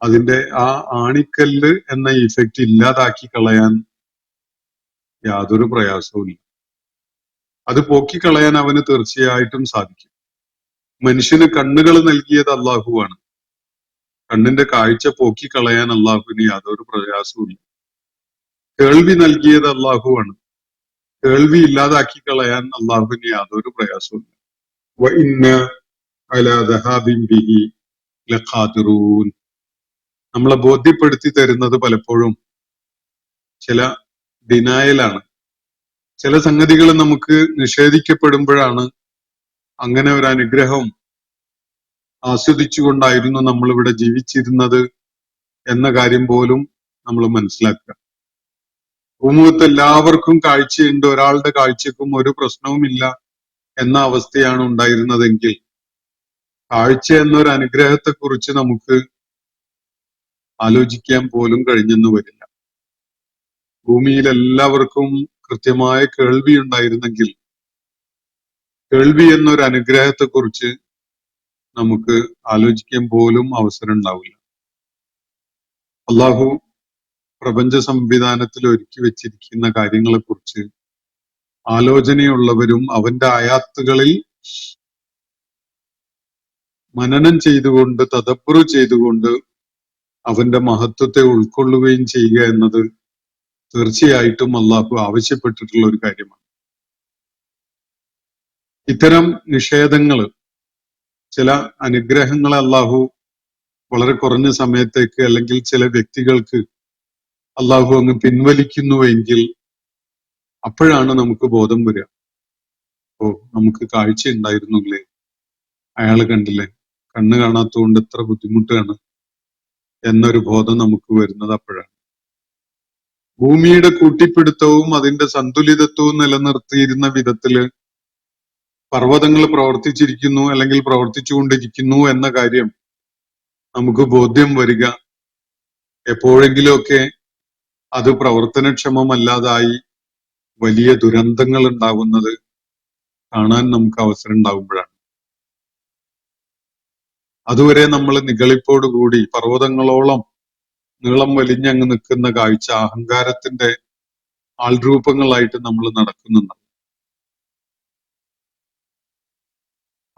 അതിന്റെ ആ ആണിക്കല്ല് എന്ന ഇഫക്റ്റ് ഇല്ലാതാക്കി കളയാൻ യാതൊരു പ്രയാസവും ഇല്ല. അത് പോക്കിക്കളയാൻ അവന് തീർച്ചയായിട്ടും സാധിക്കും. മനുഷ്യന് കണ്ണുകൾ നൽകിയത് അള്ളാഹുവാണ്. കണ്ണിന്റെ കാഴ്ച പോക്കിക്കളയാൻ അള്ളാഹുവിന് യാതൊരു പ്രയാസവും ഇല്ല. കേൾവി നൽകിയത് അള്ളാഹുവാണ്. കേൾവി ഇല്ലാതാക്കി കളയാൻ അള്ളാഹുവിന് യാതൊരു പ്രയാസവും ഇല്ല. നമ്മളെ ബോധ്യപ്പെടുത്തി തരുന്നത് പലപ്പോഴും ചില ഡിനായലാണ്. ചില സംഗതികൾ നമുക്ക് നിഷേധിക്കപ്പെടുമ്പോഴാണ് അങ്ങനെ ഒരു അനുഗ്രഹം ആസ്വദിച്ചുകൊണ്ടായിരുന്നു നമ്മൾ ഇവിടെ ജീവിച്ചിരുന്നത് എന്ന കാര്യം പോലും നമ്മൾ മനസ്സിലാക്കുക. ഭൂമുഖത്ത് എല്ലാവർക്കും കാഴ്ചയുണ്ട്, ഒരാളുടെ കാഴ്ചക്കും ഒരു പ്രശ്നവുമില്ല എന്ന അവസ്ഥയാണ് ഉണ്ടായിരുന്നതെങ്കിൽ കാഴ്ച എന്നൊരു അനുഗ്രഹത്തെ കുറിച്ച് നമുക്ക് ആലോചിക്കാൻ പോലും കഴിഞ്ഞെന്ന് വരില്ല. ഭൂമിയിൽ എല്ലാവർക്കും കൃത്യമായ കേൾവി ഉണ്ടായിരുന്നെങ്കിൽ കേൾവി എന്നൊരു അനുഗ്രഹത്തെക്കുറിച്ച് നമുക്ക് ആലോചിക്കാൻ പോലും അവസരം ഉണ്ടാവില്ല. അള്ളാഹു പ്രപഞ്ച സംവിധാനത്തിൽ ഒരുക്കി വെച്ചിരിക്കുന്ന കാര്യങ്ങളെക്കുറിച്ച് ആലോചനയുള്ളവരും അവന്റെ ആയാത്തുകളിൽ മനനം ചെയ്തുകൊണ്ട് തദബ്ബുറ് ചെയ്തുകൊണ്ട് അവന്റെ മഹത്വത്തെ ഉൾക്കൊള്ളുകയും ചെയ്യുക എന്നത് തീർച്ചയായിട്ടും അള്ളാഹു ആവശ്യപ്പെട്ടിട്ടുള്ള ഒരു കാര്യമാണ്. ഇത്തരം നിഷേധങ്ങള്, ചില അനുഗ്രഹങ്ങളെ അള്ളാഹു വളരെ കുറഞ്ഞ സമയത്തേക്ക് അല്ലെങ്കിൽ ചില വ്യക്തികൾക്ക് അള്ളാഹു അങ്ങ് പിൻവലിക്കുന്നുവെങ്കിൽ അപ്പോഴാണ് നമുക്ക് ബോധം വരിക. ഓ, നമുക്ക് കാഴ്ച ഉണ്ടായിരുന്നില്ലേ, അയാള് കണ്ടില്ലേ, കണ്ണ് കാണാത്തതുകൊണ്ട് എത്ര ബുദ്ധിമുട്ടാണ് എന്നൊരു ബോധം നമുക്ക് വരുന്നത് അപ്പോഴാണ്. ഭൂമിയുടെ കൂട്ടിപ്പിടുത്തവും അതിന്റെ സന്തുലിതത്വവും നിലനിർത്തിയിരുന്ന വിധത്തില് പർവ്വതങ്ങൾ പ്രവർത്തിച്ചിരിക്കുന്നു അല്ലെങ്കിൽ പ്രവർത്തിച്ചുകൊണ്ടിരിക്കുന്നു എന്ന കാര്യം നമുക്ക് ബോധ്യം വരിക എപ്പോഴെങ്കിലുമൊക്കെ അത് പ്രവർത്തനക്ഷമമല്ലാതായി വലിയ ദുരന്തങ്ങൾ ഉണ്ടാകുന്നത് കാണാൻ നമുക്ക് അവസരം ഉണ്ടാകുമ്പോഴാണ്. അതുവരെ നമ്മൾ നിഗളിപ്പോടുകൂടി പർവ്വതങ്ങളോളം നീളം വലിഞ്ഞങ്ങ് നിൽക്കുന്ന കാഴ്ച അഹങ്കാരത്തിന്റെ ആൾരൂപങ്ങളായിട്ട് നമ്മൾ നടക്കുന്നുണ്ട്.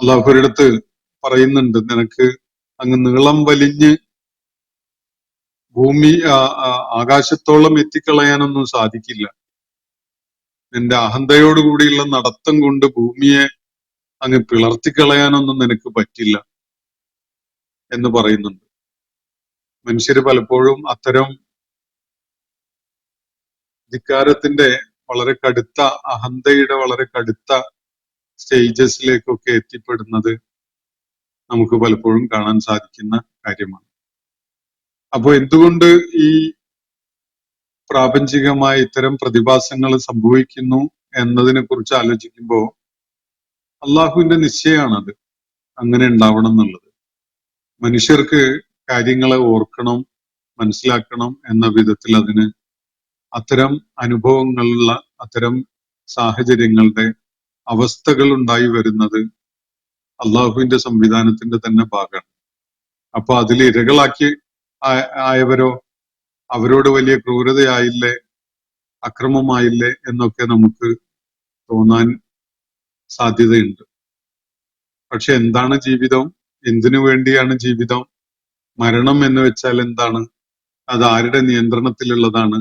അള്ളാഹുവിനടുത്ത് പറയുന്നുണ്ട്, നിനക്ക് അങ്ങ് നീളം വലിഞ്ഞ് ഭൂമി ആകാശത്തോളം എത്തിക്കളയാനൊന്നും സാധിക്കില്ല. നിന്റെ അഹന്തയോടുകൂടിയുള്ള നടത്തം കൊണ്ട് ഭൂമിയെ അങ്ങ് പിളർത്തിക്കളയാനൊന്നും നിനക്ക് പറ്റില്ല എന്ന് പറയുന്നുണ്ട്. മനുഷ്യര് പലപ്പോഴും അത്തരം ധിക്കാരത്തിന്റെ വളരെ കടുത്ത, അഹന്തയുടെ വളരെ കടുത്ത സ്റ്റേജസിലേക്കൊക്കെ എത്തിപ്പെടുന്നത് നമുക്ക് പലപ്പോഴും കാണാൻ സാധിക്കുന്ന കാര്യമാണ്. അപ്പോ എന്തുകൊണ്ട് ഈ പ്രാപഞ്ചികമായ ഇത്തരം പ്രതിഭാസങ്ങൾ സംഭവിക്കുന്നു എന്നതിനെ കുറിച്ച് ആലോചിക്കുമ്പോൾ അള്ളാഹുവിന്റെ നിശ്ചയമാണത് അങ്ങനെ ഉണ്ടാവണം എന്നുള്ളത്. മനുഷ്യർക്ക് കാര്യങ്ങളെ ഓർക്കണം, മനസ്സിലാക്കണം എന്ന വിധത്തിൽ അതിന് അത്തരം അനുഭവങ്ങളുള്ള, അത്തരം സാഹചര്യങ്ങളുടെ അവസ്ഥകൾ ഉണ്ടായി വരുന്നത് അള്ളാഹുവിന്റെ സംവിധാനത്തിന്റെ തന്നെ ഭാഗമാണ്. അപ്പൊ അതിൽ ഇരകളാക്കി ആയവരോ അവരോട് വലിയ ക്രൂരതയായില്ലേ, അക്രമമായില്ലേ എന്നൊക്കെ നമുക്ക് തോന്നാൻ സാധ്യതയുണ്ട്. പക്ഷെ എന്താണ് ജീവിതം? എന്തിനു വേണ്ടിയാണ് ജീവിതം? മരണം എന്ന് വെച്ചാൽ എന്താണ്? അത് ആരുടെ നിയന്ത്രണത്തിലുള്ളതാണ്?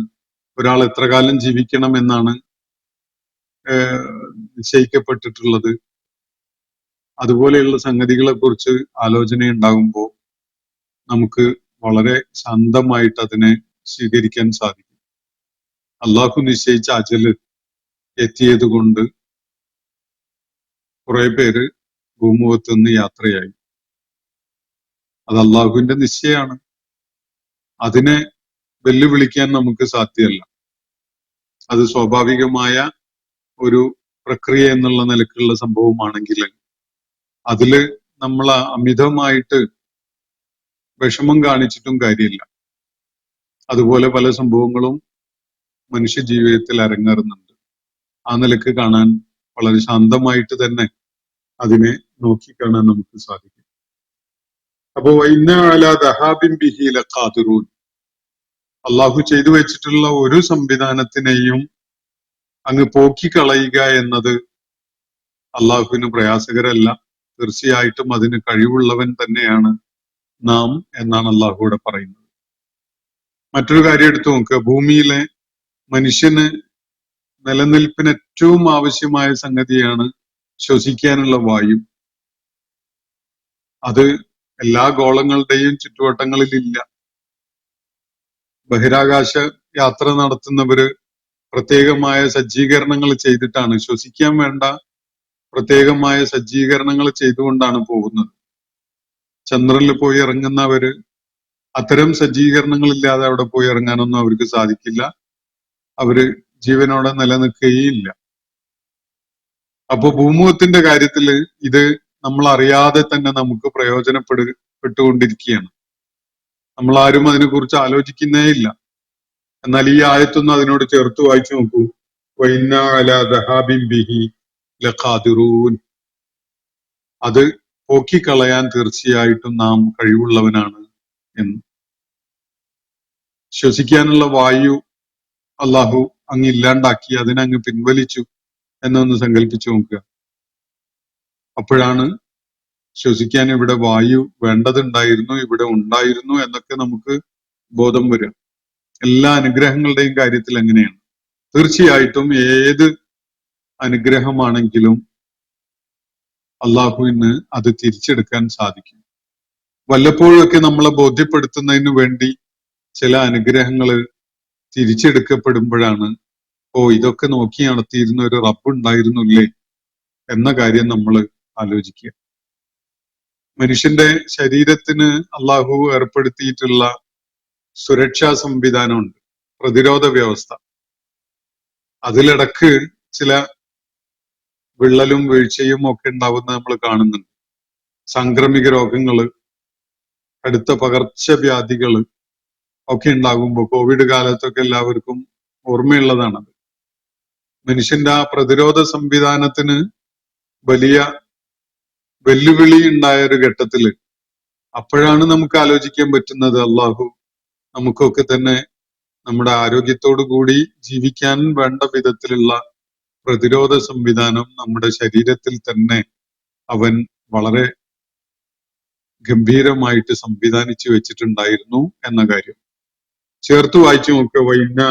ഒരാൾ എത്ര കാലം ജീവിക്കണം എന്നാണ് നിശ്ചയിക്കപ്പെട്ടിട്ടുള്ളത്? അതുപോലെയുള്ള സംഗതികളെ കുറിച്ച് ആലോചന ഉണ്ടാകുമ്പോൾ നമുക്ക് വളരെ ശാന്തമായിട്ട് അതിനെ സ്വീകരിക്കാൻ സാധിക്കും. അള്ളാഹു നിശ്ചയിച്ച അജല് എത്തിയത് കൊണ്ട് കുറെ പേര് ഭൂമുഖത്ത് നിന്ന് യാത്രയായി. അത് അള്ളാഹുവിന്റെ നിശ്ചയമാണ്. അതിനെ വെല്ലുവിളിക്കാൻ നമുക്ക് സാധ്യമല്ല. അത് സ്വാഭാവികമായ ഒരു പ്രക്രിയ എന്നുള്ള നിലക്കുള്ള സംഭവമാണെങ്കിൽ അതില് നമ്മൾ അമിതമായിട്ട് വിഷമം കാണിച്ചിട്ടും കാര്യമില്ല. അതുപോലെ പല സംഭവങ്ങളും മനുഷ്യ ജീവിതത്തിൽ അരങ്ങേറുന്നുണ്ട്. ആ നിലക്ക് കാണാൻ വളരെ ശാന്തമായിട്ട് തന്നെ അതിനെ നോക്കിക്കാണാൻ നമുക്ക് സാധിക്കും. അപ്പോ അള്ളാഹു ചെയ്തു വെച്ചിട്ടുള്ള ഒരു സംവിധാനത്തിനെയും അങ്ങ് പോക്കിക്കളയുക എന്നത് അള്ളാഹുവിന് പ്രയാസകരല്ല. തീർച്ചയായിട്ടും അതിന് കഴിവുള്ളവൻ തന്നെയാണ് നാം എന്നാണ് അള്ളാഹു ഇവിടെ പറയുന്നത്. മറ്റൊരു കാര്യം എടുത്തു നോക്കുക. ഭൂമിയിലെ മനുഷ്യന് നിലനിൽപ്പിന് ഏറ്റവും ആവശ്യമായ സംഗതിയാണ് ശ്വസിക്കാനുള്ള വായു. അത് എല്ലാ ഗോളങ്ങളുടെയും ചുറ്റുവട്ടങ്ങളിൽ ഇല്ല. ബഹിരാകാശ യാത്ര നടത്തുന്നവര് പ്രത്യേകമായ സജ്ജീകരണങ്ങൾ ചെയ്തിട്ടാണ്, ശ്വസിക്കാൻ വേണ്ട പ്രത്യേകമായ സജ്ജീകരണങ്ങൾ ചെയ്തുകൊണ്ടാണ് പോകുന്നത്. ചന്ദ്രനിൽ പോയി ഇറങ്ങുന്നവര് അത്തരം സജ്ജീകരണങ്ങളില്ലാതെ അവിടെ പോയി ഇറങ്ങാനൊന്നും അവർക്ക് സാധിക്കില്ല. അവര് ജീവനോടെ നിലനിൽക്കുകയില്ല. അപ്പൊ ഭൂമുഖത്തിന്റെ കാര്യത്തില് ഇത് നമ്മൾ അറിയാതെ തന്നെ നമുക്ക് പ്രയോജനപ്പെട്ടുകൊണ്ടിരിക്കുകയാണ്. നമ്മളാരും അതിനെക്കുറിച്ച് ആലോചിക്കുന്നേ ഇല്ല. എന്നാൽ ഈ ആയത്തൊന്ന് അതിനോട് ചേർത്ത് വായിച്ചു നോക്കൂ. വഇന്നാ അലാ ദഹാബിൻ ബിഹി ലഖാദിറൂൻ. അത് പോക്കിക്കളയാൻ തീർച്ചയായിട്ടും നാം കഴിവുള്ളവനാണ് എന്ന്. ശ്വസിക്കാനുള്ള വായു അള്ളാഹു അങ്ങ് ഇല്ലാണ്ടാക്കി, അതിനങ്ങ് പിൻവലിച്ചു എന്നൊന്ന് സങ്കല്പിച്ചു നോക്കുക. അപ്പോഴാണ് ശ്വസിക്കാൻ ഇവിടെ വായു വേണ്ടതുണ്ടായിരുന്നു, ഇവിടെ ഉണ്ടായിരുന്നു എന്നൊക്കെ നമുക്ക് ബോധം വരിക. എല്ലാ അനുഗ്രഹങ്ങളുടെയും കാര്യത്തിൽ എങ്ങനെയാണ്? തീർച്ചയായിട്ടും ഏത് അനുഗ്രഹമാണെങ്കിലും അള്ളാഹുവിന് അത് തിരിച്ചെടുക്കാൻ സാധിക്കും. വല്ലപ്പോഴൊക്കെ നമ്മളെ ബോധ്യപ്പെടുത്തുന്നതിന് വേണ്ടി ചില അനുഗ്രഹങ്ങൾ തിരിച്ചെടുക്കപ്പെടുമ്പോഴാണ് ഇതൊക്കെ നോക്കി നടത്തിയിരുന്ന ഒരു റബ്ബ് ഉണ്ടായിരുന്നില്ലേ എന്ന കാര്യം നമ്മൾ ആലോചിക്കുക. മനുഷ്യന്റെ ശരീരത്തിന് അള്ളാഹു ഏർപ്പെടുത്തിയിട്ടുള്ള സുരക്ഷാ സംവിധാനമുണ്ട്, പ്രതിരോധ വ്യവസ്ഥ. അതിലിടക്ക് ചില വിള്ളലും വീഴ്ചയും ഒക്കെ ഉണ്ടാവുന്ന നമ്മൾ കാണുന്നുണ്ട്. സാംക്രമിക രോഗങ്ങള്, കടുത്ത പകർച്ചവ്യാധികള് ഒക്കെ ഉണ്ടാകുമ്പോൾ കോവിഡ് കാലത്തൊക്കെ എല്ലാവർക്കും ഓർമ്മയുള്ളതാണത്. മനുഷ്യന്റെ ആ പ്രതിരോധ സംവിധാനത്തിന് വലിയ വെല്ലുവിളി ഉണ്ടായ ഒരു ഘട്ടത്തില് അപ്പോഴാണ് നമുക്ക് ആലോചിക്കാൻ പറ്റുന്നത് അള്ളാഹു നമുക്കൊക്കെ തന്നെ നമ്മുടെ ആരോഗ്യത്തോടു കൂടി ജീവിക്കാൻ വേണ്ട വിധത്തിലുള്ള പ്രതിരോധ സംവിധാനം നമ്മുടെ ശരീരത്തിൽ തന്നെ അവൻ വളരെ ഗംഭീരമായിട്ട് സംവിധാനിച്ചു വെച്ചിട്ടുണ്ടായിരുന്നു എന്ന കാര്യം ചേർത്ത് വായിച്ചു നോക്കുക. വഇന്നാ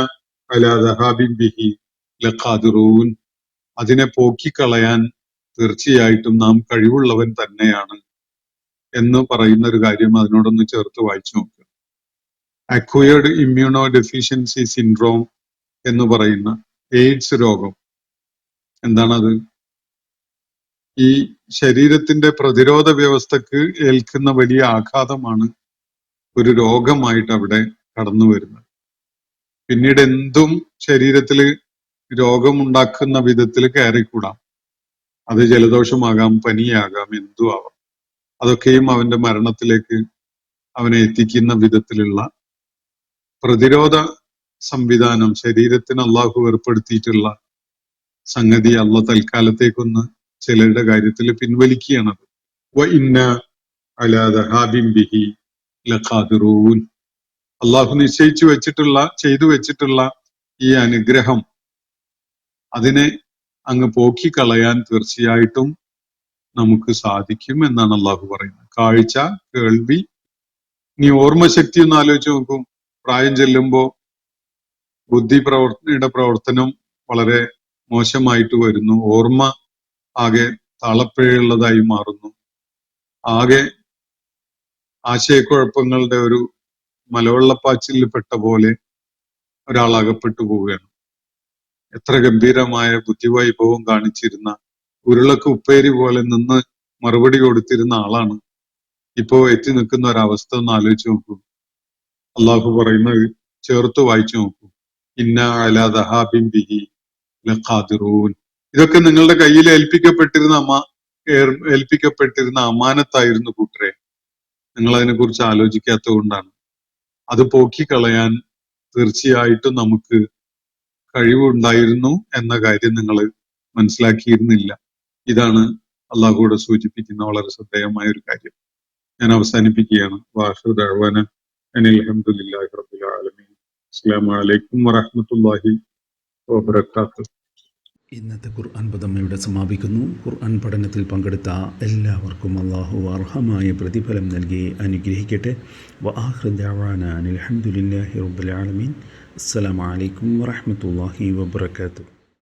അലാ ദഹാബിൻ ബിഹി ലഖാദിറൂൻ. അതിനെ പോക്കിക്കളയാൻ തീർച്ചയായിട്ടും നാം കഴിവുള്ളവൻ തന്നെയാണ് എന്ന് പറയുന്ന ഒരു കാര്യം അതിനോടൊന്ന് ചേർത്ത് വായിച്ചു നോക്കുക. അക്വയർഡ് ഇമ്മ്യൂണോ ഡെഫിഷ്യൻസി സിൻഡ്രോം എന്ന് പറയുന്ന എയ്ഡ്സ് രോഗം എന്താണത്? ഈ ശരീരത്തിന്റെ പ്രതിരോധ വ്യവസ്ഥക്ക് ഏൽക്കുന്ന വലിയ ആഘാതമാണ് ഒരു രോഗമായിട്ട് അവിടെ കടന്നു വരുന്നത്. പിന്നീട് എന്തും ശരീരത്തിൽ രോഗമുണ്ടാക്കുന്ന വിധത്തിൽ കയറിക്കൂടാം. അത് ജലദോഷമാകാം, പനിയാകാം, എന്തും ആവാം. അതൊക്കെയും അവന്റെ മരണത്തിലേക്ക് അവനെ എത്തിക്കുന്ന വിധത്തിലുള്ള പ്രതിരോധ സംവിധാനം ശരീരത്തിന് അള്ളാഹു ഏർപ്പെടുത്തിയിട്ടുള്ള സംഗതി അള്ളാഹ് തൽക്കാലത്തേക്കൊന്ന് ചിലരുടെ കാര്യത്തിൽ പിൻവലിക്കുകയാണത്. വഇന്നാ അലാ ദഹാബിൻ ബിഹി ലഖാദിറൂൻ. അള്ളാഹു നിശ്ചയിച്ചു വെച്ചിട്ടുള്ള, ചെയ്തു വെച്ചിട്ടുള്ള ഈ അനുഗ്രഹം അതിനെ അങ്ങ് പോക്കിക്കളയാൻ തീർച്ചയായിട്ടും നമുക്ക് സാധിക്കും എന്നാണ് അള്ളാഹു പറയുന്നത്. കാഴ്ച, കേൾവി, ഇനി ഓർമ്മശക്തി ഒന്ന് ആലോചിച്ച് നോക്കും. പ്രായം ചെല്ലുമ്പോ ബുദ്ധിയുടെ പ്രവർത്തനം വളരെ മോശമായിട്ട് വരുന്നു. ഓർമ്മ ആകെ താളപ്പിഴയുള്ളതായി മാറുന്നു. ആകെ ആശയക്കുഴപ്പങ്ങളുടെ ഒരു മലവെള്ളപ്പാച്ചിലിൽ പെട്ട പോലെ ഒരാൾ അകപ്പെട്ടു പോവുകയാണ്. എത്ര ഗംഭീരമായ ബുദ്ധിവൈഭവം കാണിച്ചിരുന്ന, ഉരുളക്ക് ഉപ്പേരി പോലെ നിന്ന് മറുപടി കൊടുത്തിരുന്ന ആളാണ് ഇപ്പോ എത്തി നിൽക്കുന്ന ഒരവസ്ഥ ഒന്ന് ആലോചിച്ച് നോക്കൂ. അള്ളാഹു പറയുന്നത് ചേർത്ത് വായിച്ചു നോക്കൂ. ഇന്നാ അലാ ദഹാബിൻ ബിഹി ലഖാദിറൂൻ. ഇതൊക്കെ നിങ്ങളുടെ കയ്യിൽ ഏൽപ്പിക്കപ്പെട്ടിരുന്ന അമാനത്തായിരുന്നു കൂട്ടരെ. നിങ്ങൾ അതിനെ കുറിച്ച് ആലോചിക്കാത്തത് കൊണ്ടാണ്. അത് പോക്കിക്കളയാൻ തീർച്ചയായിട്ടും നമുക്ക് കഴിവുണ്ടായിരുന്നു എന്ന കാര്യം നിങ്ങൾ മനസ്സിലാക്കിയിരുന്നില്ല. ഇതാണ് അള്ളാഹുവിടെ സൂചിപ്പിക്കുന്ന വളരെ ശ്രദ്ധേയമായ ഒരു കാര്യം. ഞാൻ അവസാനിപ്പിക്കുകയാണ്. വാഹിറു ദഅ്വാന അനിൽ ഹംദുലില്ലാഹി റബ്ബിൽ ആലമീൻ. അസ്സലാമു അലൈക്കും വറഹ്മത്തുള്ളാഹി വബറകാതുഹു. ഇന്നത്തെ ഖുർആൻ പദം ഇവിടെ സമാപിക്കുന്നു. ഖുർആൻ പഠനത്തിൽ പങ്കെടുത്ത എല്ലാവർക്കും അള്ളാഹു അർഹമായ പ്രതിഫലം നൽകി അനുഗ്രഹിക്കട്ടെ. വആഖിറു ദഅ്വാനാ അനിൽ ഹംദുലില്ലാഹി റബ്ബിൽ ആലമീൻ. അസ്സലാമു അലൈക്കും വറഹ്മത്തുള്ളാഹി വബറകാതുഹു.